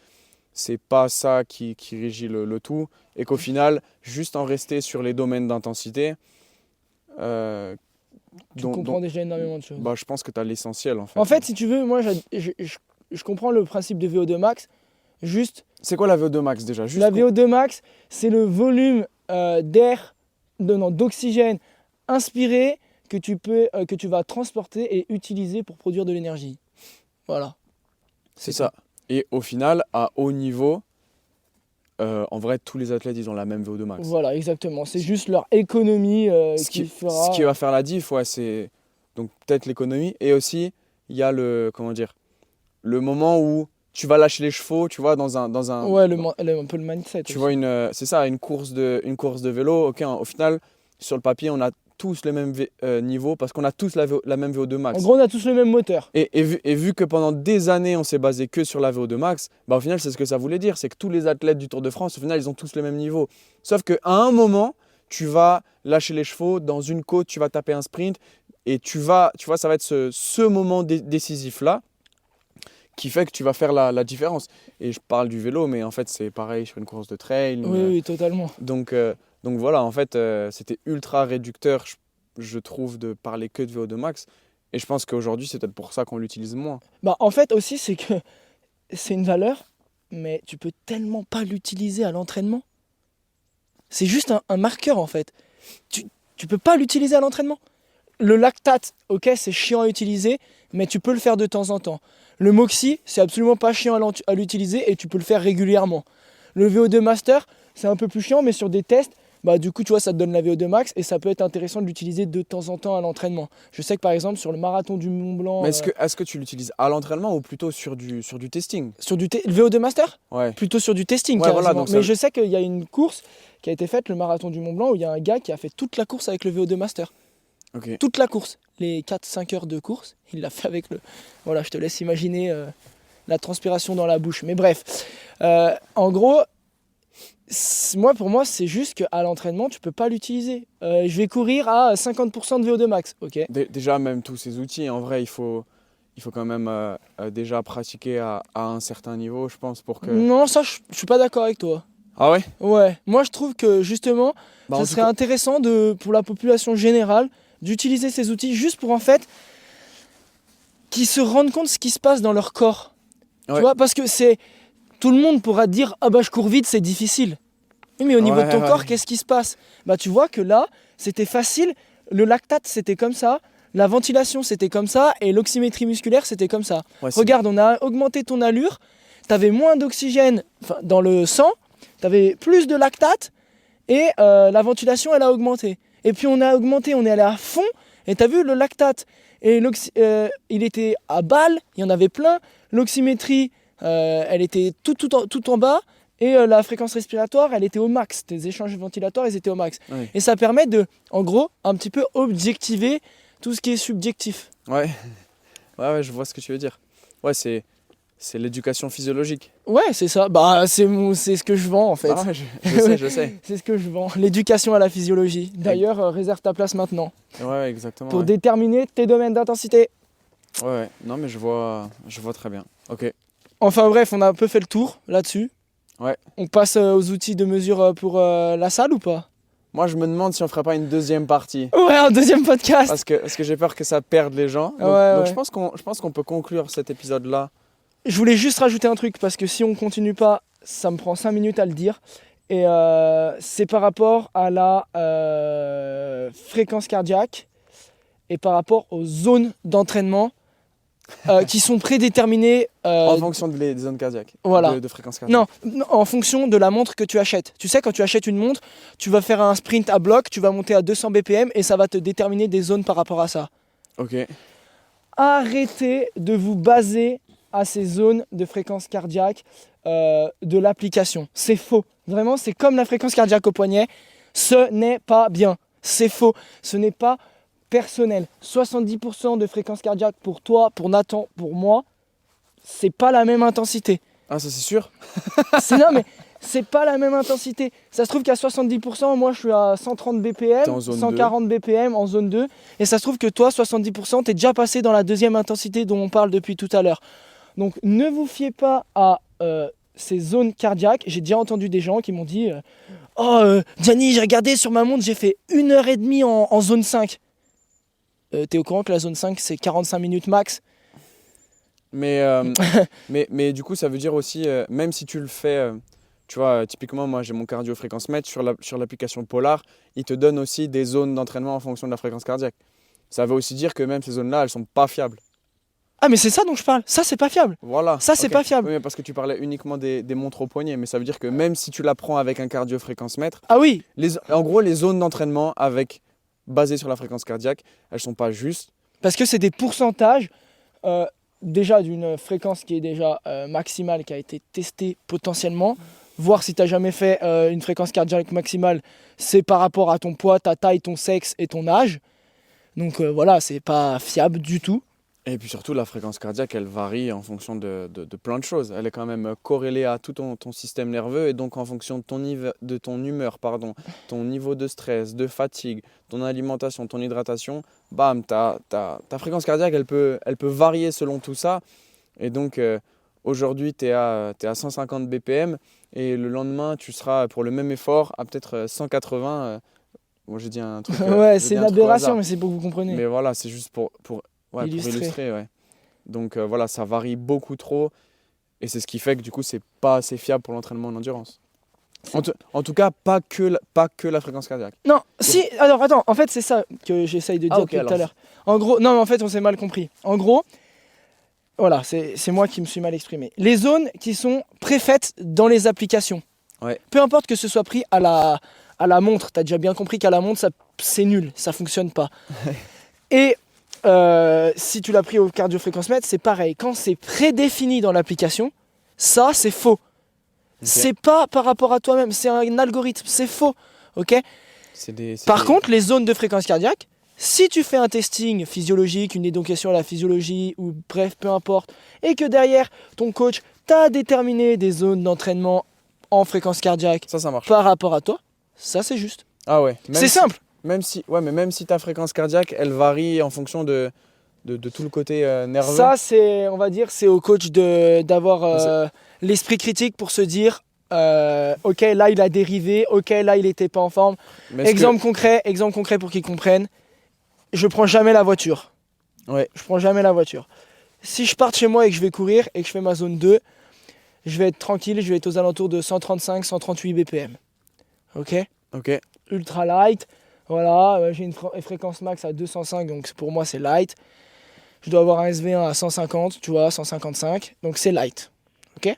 c'est pas ça qui régit le tout. Et qu'au final, juste en rester sur les domaines d'intensité... tu comprends déjà énormément de choses. Je pense que tu as l'essentiel, en fait. En fait, si tu veux, moi, je comprends le principe de VO2 max. Juste... C'est quoi la VO2 max déjà ? La VO2 max, c'est le volume d'oxygène inspiré que tu vas transporter et utiliser pour produire de l'énergie. Voilà. C'est ça. Et au final, à haut niveau, en vrai, tous les athlètes, ils ont la même VO2 max. Voilà, exactement. C'est juste leur économie qui fera... Ce qui va faire la diff, c'est donc peut-être l'économie. Et aussi, il y a le moment où tu vas lâcher les chevaux, tu vois, dans un... Ouais, un peu le mindset. Tu vois, c'est ça, une course de vélo. Ok, au final, sur le papier, on a tous le même niveau parce qu'on a tous la même VO2 max. En gros, on a tous le même moteur. Et vu que pendant des années, on s'est basé que sur la VO2 max, au final, c'est ce que ça voulait dire. C'est que tous les athlètes du Tour de France, au final, ils ont tous le même niveau. Sauf qu'à un moment, tu vas lâcher les chevaux dans une côte, tu vas taper un sprint et tu vois, ça va être ce moment décisif-là qui fait que tu vas faire la différence. Et je parle du vélo, mais en fait, c'est pareil sur une course de trail. Oui, totalement. Donc voilà, en fait, c'était ultra réducteur, je trouve, de parler que de VO2 max. Et je pense qu'aujourd'hui, c'est peut-être pour ça qu'on l'utilise moins. En fait, aussi, c'est que c'est une valeur, mais tu peux tellement pas l'utiliser à l'entraînement. C'est juste un marqueur, en fait. Tu peux pas l'utiliser à l'entraînement. le lactate, ok, c'est chiant à utiliser, mais tu peux le faire de temps en temps. Le Moxy, c'est absolument pas chiant à l'utiliser et tu peux le faire régulièrement. Le VO2 Master, c'est un peu plus chiant, mais sur des tests, bah du coup, tu vois, ça te donne la VO2 max et ça peut être intéressant de l'utiliser de temps en temps à l'entraînement. Je sais que par exemple, sur le marathon du Mont Blanc. Mais est-ce que tu l'utilises à l'entraînement ou plutôt sur du testing? Le VO2 Master? Ouais. Plutôt sur du testing, ouais, voilà, mais je sais qu'il y a une course qui a été faite, le marathon du Mont Blanc, où il y a un gars qui a fait toute la course avec le VO2 Master. Ok. Toute la course, les 4-5 heures de course, il l'a fait avec le... Voilà, je te laisse imaginer la transpiration dans la bouche. Mais bref, en gros, pour moi, c'est juste qu'à l'entraînement, tu peux pas l'utiliser. Je vais courir à 50% de VO2 max, ok. Déjà, même tous ces outils, en vrai, il faut quand même déjà pratiquer à un certain niveau, je pense, pour que... Non, ça, je suis pas d'accord avec toi. Ah ouais? Ouais, moi je trouve que justement, ça serait intéressant pour la population générale d'utiliser ces outils juste pour en fait qu'ils se rendent compte de ce qui se passe dans leur corps. Ouais. Tu vois, parce que tout le monde pourra dire ah bah je cours vite, c'est difficile. Oui, mais au niveau de ton corps, qu'est-ce qui se passe? Bah tu vois que là, c'était facile, le lactate c'était comme ça, la ventilation c'était comme ça et l'oxymétrie musculaire c'était comme ça. Ouais, regarde, on a augmenté ton allure, t'avais moins d'oxygène dans le sang, t'avais plus de lactate et la ventilation elle a augmenté. Et puis on a augmenté, on est allé à fond et t'as vu le lactate et il était à balle, il y en avait plein. L'oxymétrie elle était tout en bas et la fréquence respiratoire elle était au max. Tes échanges ventilatoires ils étaient au max. Oui. Et ça permet de, en gros, un petit peu objectiver tout ce qui est subjectif. Ouais, je vois ce que tu veux dire. Ouais, c'est l'éducation physiologique. Ouais, c'est ça. Bah, c'est ce que je vends en fait. Ah ouais, je sais. C'est ce que je vends. L'éducation à la physiologie. D'ailleurs, réserve ta place maintenant. Ouais, exactement. Pour déterminer tes domaines d'intensité. Ouais, non mais je vois très bien. Ok. Enfin bref, on a un peu fait le tour là-dessus. Ouais. On passe aux outils de mesure pour la salle ou pas? Moi, je me demande si on ferait pas une deuxième partie. Ouais, un deuxième podcast. Parce que j'ai peur que ça perde les gens. Donc je pense qu'on peut conclure cet épisode-là. Je voulais juste rajouter un truc, parce que si on continue pas, ça me prend 5 minutes à le dire. Et c'est par rapport à la fréquence cardiaque et par rapport aux zones d'entraînement qui sont prédéterminées. En fonction des zones cardiaques, voilà. de fréquence cardiaque. Non, en fonction de la montre que tu achètes. Tu sais, quand tu achètes une montre, tu vas faire un sprint à bloc, tu vas monter à 200 BPM et ça va te déterminer des zones par rapport à ça. Ok. Arrêtez de vous baser à ces zones de fréquence cardiaque de l'application. C'est faux. Vraiment, c'est comme la fréquence cardiaque au poignet. Ce n'est pas bien. C'est faux. Ce n'est pas personnel. 70% de fréquence cardiaque pour toi, pour Nathan, pour moi, c'est pas la même intensité. Ah, ça c'est sûr. Non, mais c'est pas la même intensité. Ça se trouve qu'à 70%, moi je suis à 130 BPM, 140 BPM en zone 2. Et ça se trouve que toi, 70%, t'es déjà passé dans la deuxième intensité dont on parle depuis tout à l'heure. Donc ne vous fiez pas à ces zones cardiaques. J'ai déjà entendu des gens qui m'ont dit Gianni, j'ai regardé sur ma montre, j'ai fait 1h30 en zone 5. T'es au courant que la zone 5 c'est 45 minutes max? Mais du coup ça veut dire aussi, même si tu le fais, tu vois, typiquement moi j'ai mon cardio-fréquence-mètre sur l'application Polar, il te donne aussi des zones d'entraînement en fonction de la fréquence cardiaque. Ça veut aussi dire que même ces zones-là, elles sont pas fiables. Ah mais c'est ça dont je parle, ça c'est pas fiable. Voilà. Ça c'est pas fiable. Oui, mais parce que tu parlais uniquement des montres au poignet, mais ça veut dire que même si tu la prends avec un cardio-fréquence-mètre, ah oui, en gros les zones d'entraînement basées sur la fréquence cardiaque, elles sont pas justes. Parce que c'est des pourcentages déjà d'une fréquence qui est déjà maximale, qui a été testée potentiellement. Voir si tu n'as jamais fait une fréquence cardiaque maximale, c'est par rapport à ton poids, ta taille, ton sexe et ton âge. Donc voilà, c'est pas fiable du tout. Et puis surtout, la fréquence cardiaque, elle varie en fonction de plein de choses. Elle est quand même corrélée à tout ton système nerveux et donc en fonction de ton humeur, ton niveau de stress, de fatigue, ton alimentation, ton hydratation, bam, ta fréquence cardiaque, elle peut varier selon tout ça. Et donc aujourd'hui, tu es à 150 BPM et le lendemain, tu seras pour le même effort à peut-être 180. Bon, j'ai dit un truc. Ouais, c'est une aberration, mais c'est pour que vous compreniez. Mais voilà, c'est juste pour illustrer, ouais. Donc voilà, ça varie beaucoup trop et c'est ce qui fait que du coup c'est pas assez fiable pour l'entraînement en endurance. En tout cas, pas que la fréquence cardiaque. Non, si, alors attends, en fait c'est ça que j'essaye de dire ok, tout à l'heure. En gros, non mais en fait on s'est mal compris. En gros, voilà, c'est moi qui me suis mal exprimé. Les zones qui sont préfaites dans les applications. Ouais. Peu importe que ce soit pris à la montre, t'as déjà bien compris qu'à la montre c'est nul, ça fonctionne pas. Et si tu l'as pris au cardio-fréquence-mètre, c'est pareil. Quand c'est prédéfini dans l'application, ça c'est faux. Okay. C'est pas par rapport à toi-même, c'est un algorithme, c'est faux, ok ? Par contre, les zones de fréquence cardiaque, si tu fais un testing physiologique, une éducation à la physiologie, ou bref, peu importe, et que derrière, ton coach t'a déterminé des zones d'entraînement en fréquence cardiaque ça marche. Par rapport à toi, ça c'est juste. Ah ouais. C'est simple. Même si ta fréquence cardiaque, elle varie en fonction de tout le côté nerveux. Ça, c'est, on va dire, c'est au coach d'avoir l'esprit critique pour se dire ok, là il a dérivé, ok, là il était pas en forme. Exemple concret pour qu'ils comprennent. Je prends jamais la voiture. Ouais. Je prends jamais la voiture. Si je pars de chez moi et que je vais courir et que je fais ma zone 2, je vais être tranquille, je vais être aux alentours de 135-138 BPM. Ok. Ultra light. Voilà, j'ai une fréquence max à 205, donc pour moi c'est light. Je dois avoir un SV1 à 150, tu vois, 155, donc c'est light. Ok.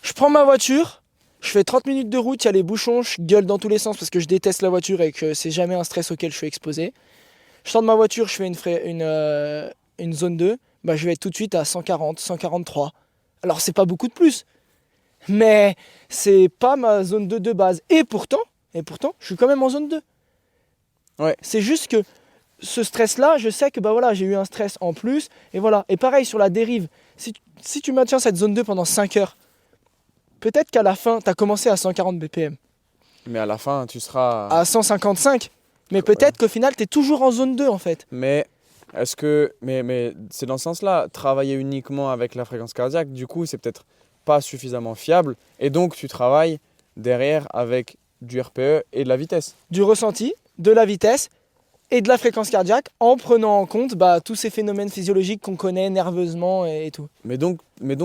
Je prends ma voiture, je fais 30 minutes de route, il y a les bouchons, je gueule dans tous les sens parce que je déteste la voiture et que c'est jamais un stress auquel je suis exposé. Je sors de ma voiture, je fais une zone 2, bah je vais être tout de suite à 140, 143. Alors c'est pas beaucoup de plus, mais c'est pas ma zone 2 de base. Et pourtant, je suis quand même en zone 2. Ouais. C'est juste que ce stress-là, je sais que bah voilà, j'ai eu un stress en plus, et voilà. Et pareil sur la dérive, si tu maintiens cette zone 2 pendant 5 heures, peut-être qu'à la fin, tu as commencé à 140 BPM. Mais à la fin, tu seras à 155. Mais peut-être qu'au final, tu es toujours en zone 2 en fait. Mais est-ce que mais c'est dans ce sens-là, travailler uniquement avec la fréquence cardiaque, du coup, c'est peut-être pas suffisamment fiable, et donc tu travailles derrière avec du RPE et de la vitesse. Du ressenti, de la vitesse et de la fréquence cardiaque en prenant en compte tous ces phénomènes physiologiques qu'on connaît nerveusement et tout. Mais donc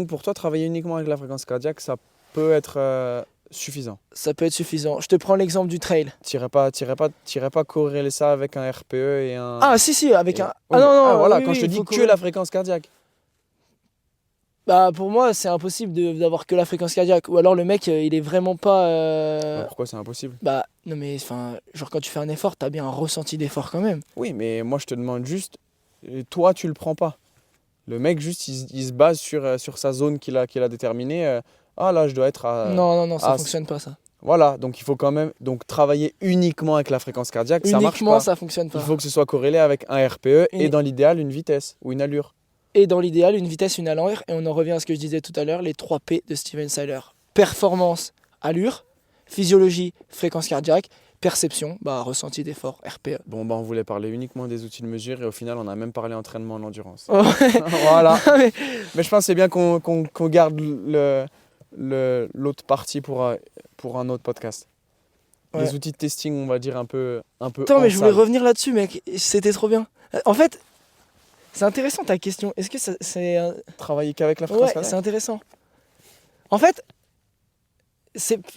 pour toi, travailler uniquement avec la fréquence cardiaque, ça peut être suffisant. Ça peut être suffisant. Je te prends l'exemple du trail. T'irais pas corréler ça avec un RPE et un... Ah si, avec un... Oui, non, voilà, oui, quand je te dis que la fréquence cardiaque. Bah pour moi c'est impossible d'avoir que la fréquence cardiaque, ou alors le mec il est vraiment pas... Pourquoi c'est impossible? Bah non mais enfin, genre quand tu fais un effort t'as bien un ressenti d'effort quand même. Oui mais moi je te demande juste, toi tu le prends pas. Le mec juste il se base sur sa zone qu'il a déterminée. Ah là je dois être à... Non ça fonctionne pas ça. Voilà, donc il faut quand même travailler uniquement avec la fréquence cardiaque, ça marche pas. Uniquement ça fonctionne pas. Il faut que ce soit corrélé avec un RPE et dans l'idéal une vitesse ou une allure. Et dans l'idéal, une vitesse, une allure, et on en revient à ce que je disais tout à l'heure, les 3 P de Steven Seiler. Performance, allure, physiologie, fréquence cardiaque, perception, ressenti d'effort, RPE. Bon, on voulait parler uniquement des outils de mesure et au final, on a même parlé entraînement en endurance. Oh, ouais. Voilà. Mais je pense que c'est bien qu'on garde l'autre partie pour un autre podcast. Ouais. Les outils de testing, on va dire un peu. Attends, mais je voulais revenir là-dessus, mec. C'était trop bien. En fait, c'est intéressant ta question. Est-ce que c'est... Travailler qu'avec la fréquence cardiaque ? C'est intéressant. En fait,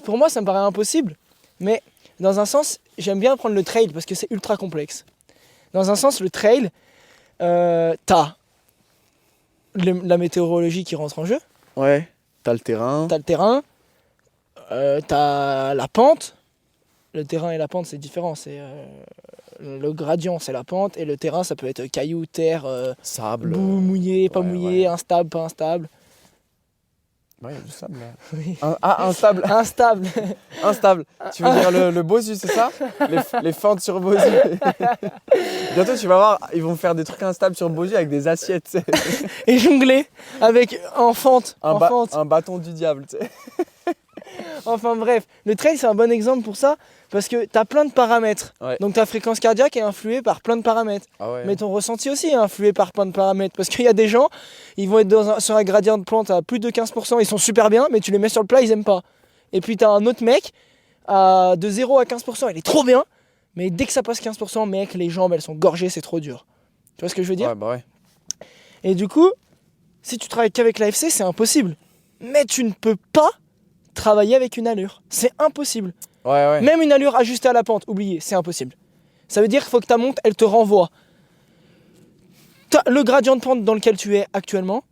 pour moi, ça me paraît impossible. Mais dans un sens, j'aime bien prendre le trail parce que c'est ultra complexe. Dans un sens, le trail, t'as la météorologie qui rentre en jeu. Ouais. T'as le terrain. T'as la pente. Le terrain et la pente, c'est différent. C'est... le gradient, c'est la pente, et le terrain, ça peut être cailloux, terre, sable, boue, mouillé, pas mouillé, instable, pas instable. Ouais, il y a du sable là. Oui. Instable. Instable. Instable. Tu veux dire le Bosu, c'est ça? Les fentes sur Bosu. Bientôt, tu vas voir, ils vont faire des trucs instables sur Bosu avec des assiettes. Et jongler avec en fente. Un bâton du diable, tu sais. Enfin bref, le trail c'est un bon exemple pour ça parce que tu as plein de paramètres. Ouais. Donc ta fréquence cardiaque est influée par plein de paramètres. Ah ouais. Mais ton ressenti aussi est influé par plein de paramètres. Parce qu'il y a des gens, ils vont être sur un gradient de pente à plus de 15%, ils sont super bien, mais tu les mets sur le plat, ils aiment pas. Et puis tu as un autre mec, de 0 à 15%, il est trop bien, mais dès que ça passe 15%, mec, les jambes elles sont gorgées, c'est trop dur. Tu vois ce que je veux dire? Ouais. Et du coup, si tu travailles qu'avec l'AFC, c'est impossible. Mais tu ne peux pas travailler avec une allure. C'est impossible. Ouais. Même une allure ajustée à la pente, oubliez, c'est impossible. Ça veut dire qu'il faut que ta montre, elle te renvoie le gradient de pente dans lequel tu es actuellement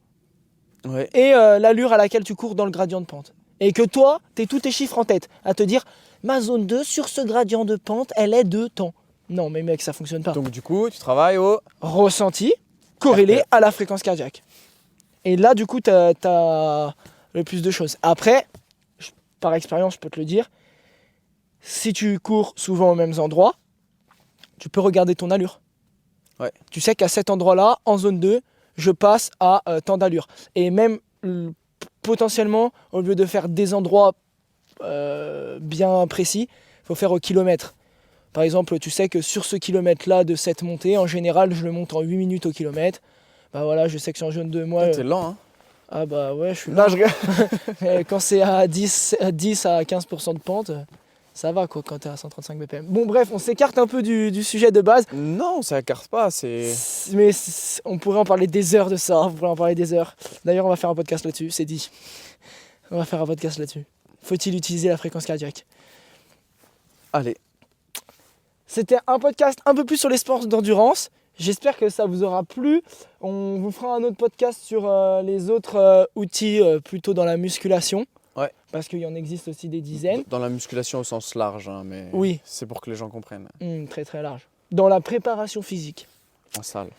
et l'allure à laquelle tu cours dans le gradient de pente. Et que toi, tu aies tous tes chiffres en tête, à te dire, ma zone 2 sur ce gradient de pente, elle est de temps. Non, mais mec, ça fonctionne pas. Donc du coup, tu travailles au ressenti corrélé à la fréquence cardiaque. Et là, du coup, tu as le plus de choses. Après, par expérience, je peux te le dire, si tu cours souvent aux mêmes endroits, tu peux regarder ton allure. Ouais. Tu sais qu'à cet endroit-là, en zone 2, je passe à tant d'allure. Et même potentiellement, au lieu de faire des endroits bien précis, il faut faire au kilomètre. Par exemple, tu sais que sur ce kilomètre-là de cette montée, en général, je le monte en 8 minutes au kilomètre. Bah voilà, je sais que sur un zone 2, moi... T'es lent, hein. Ah bah ouais, je suis Là, lent. je regarde. Quand c'est à 10 à 15% de pente, ça va quoi quand t'es à 135 BPM. Bon bref, on s'écarte un peu du sujet de base. Non, ça écarte pas, Mais on pourrait en parler des heures de ça, on pourrait en parler des heures. D'ailleurs, on va faire un podcast là-dessus, c'est dit. On va faire un podcast là-dessus. Faut-il utiliser la fréquence cardiaque ? Allez. C'était un podcast un peu plus sur les sports d'endurance. J'espère que ça vous aura plu. On vous fera un autre podcast sur les autres outils plutôt dans la musculation. Ouais. Parce qu'il y en existe aussi des dizaines. Dans la musculation au sens large, hein, mais oui. C'est pour que les gens comprennent. Très très large. Dans la préparation physique. En salle,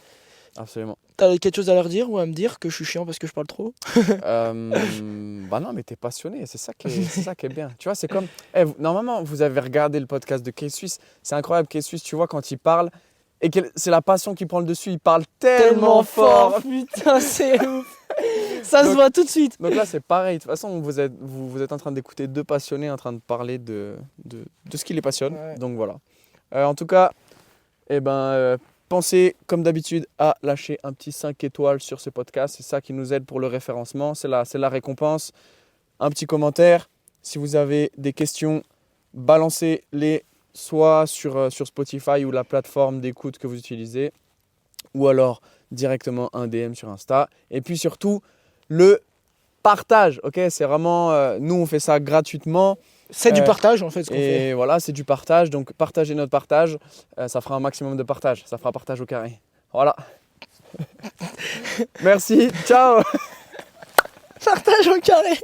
absolument. T'as quelque chose à leur dire ou à me dire que je suis chiant parce que je parle trop ? Bah non, mais t'es passionné, c'est ça qui est bien. Tu vois, c'est comme... normalement, vous avez regardé le podcast de K-Suisse. C'est incroyable, K-Suisse, tu vois, quand il parle, et c'est la passion qui prend le dessus. Il parle tellement fort. Putain, c'est ouf. Ça se voit tout de suite. Donc là, c'est pareil. De toute façon, vous êtes en train d'écouter deux passionnés en train de parler de ce qui les passionne. Ouais. Donc voilà. En tout cas, pensez, comme d'habitude, à lâcher un petit 5 étoiles sur ce podcast. C'est ça qui nous aide pour le référencement. C'est la récompense. Un petit commentaire. Si vous avez des questions, balancez-les soit sur Spotify ou la plateforme d'écoute que vous utilisez, ou alors directement un DM sur Insta. Et puis surtout, le partage. Ok, c'est vraiment... nous, on fait ça gratuitement. C'est du partage en fait ce qu'on fait. Et voilà, c'est du partage. Donc partagez notre partage. Ça fera un maximum de partage. Ça fera partage au carré. Voilà. Merci. Ciao. Partage au carré.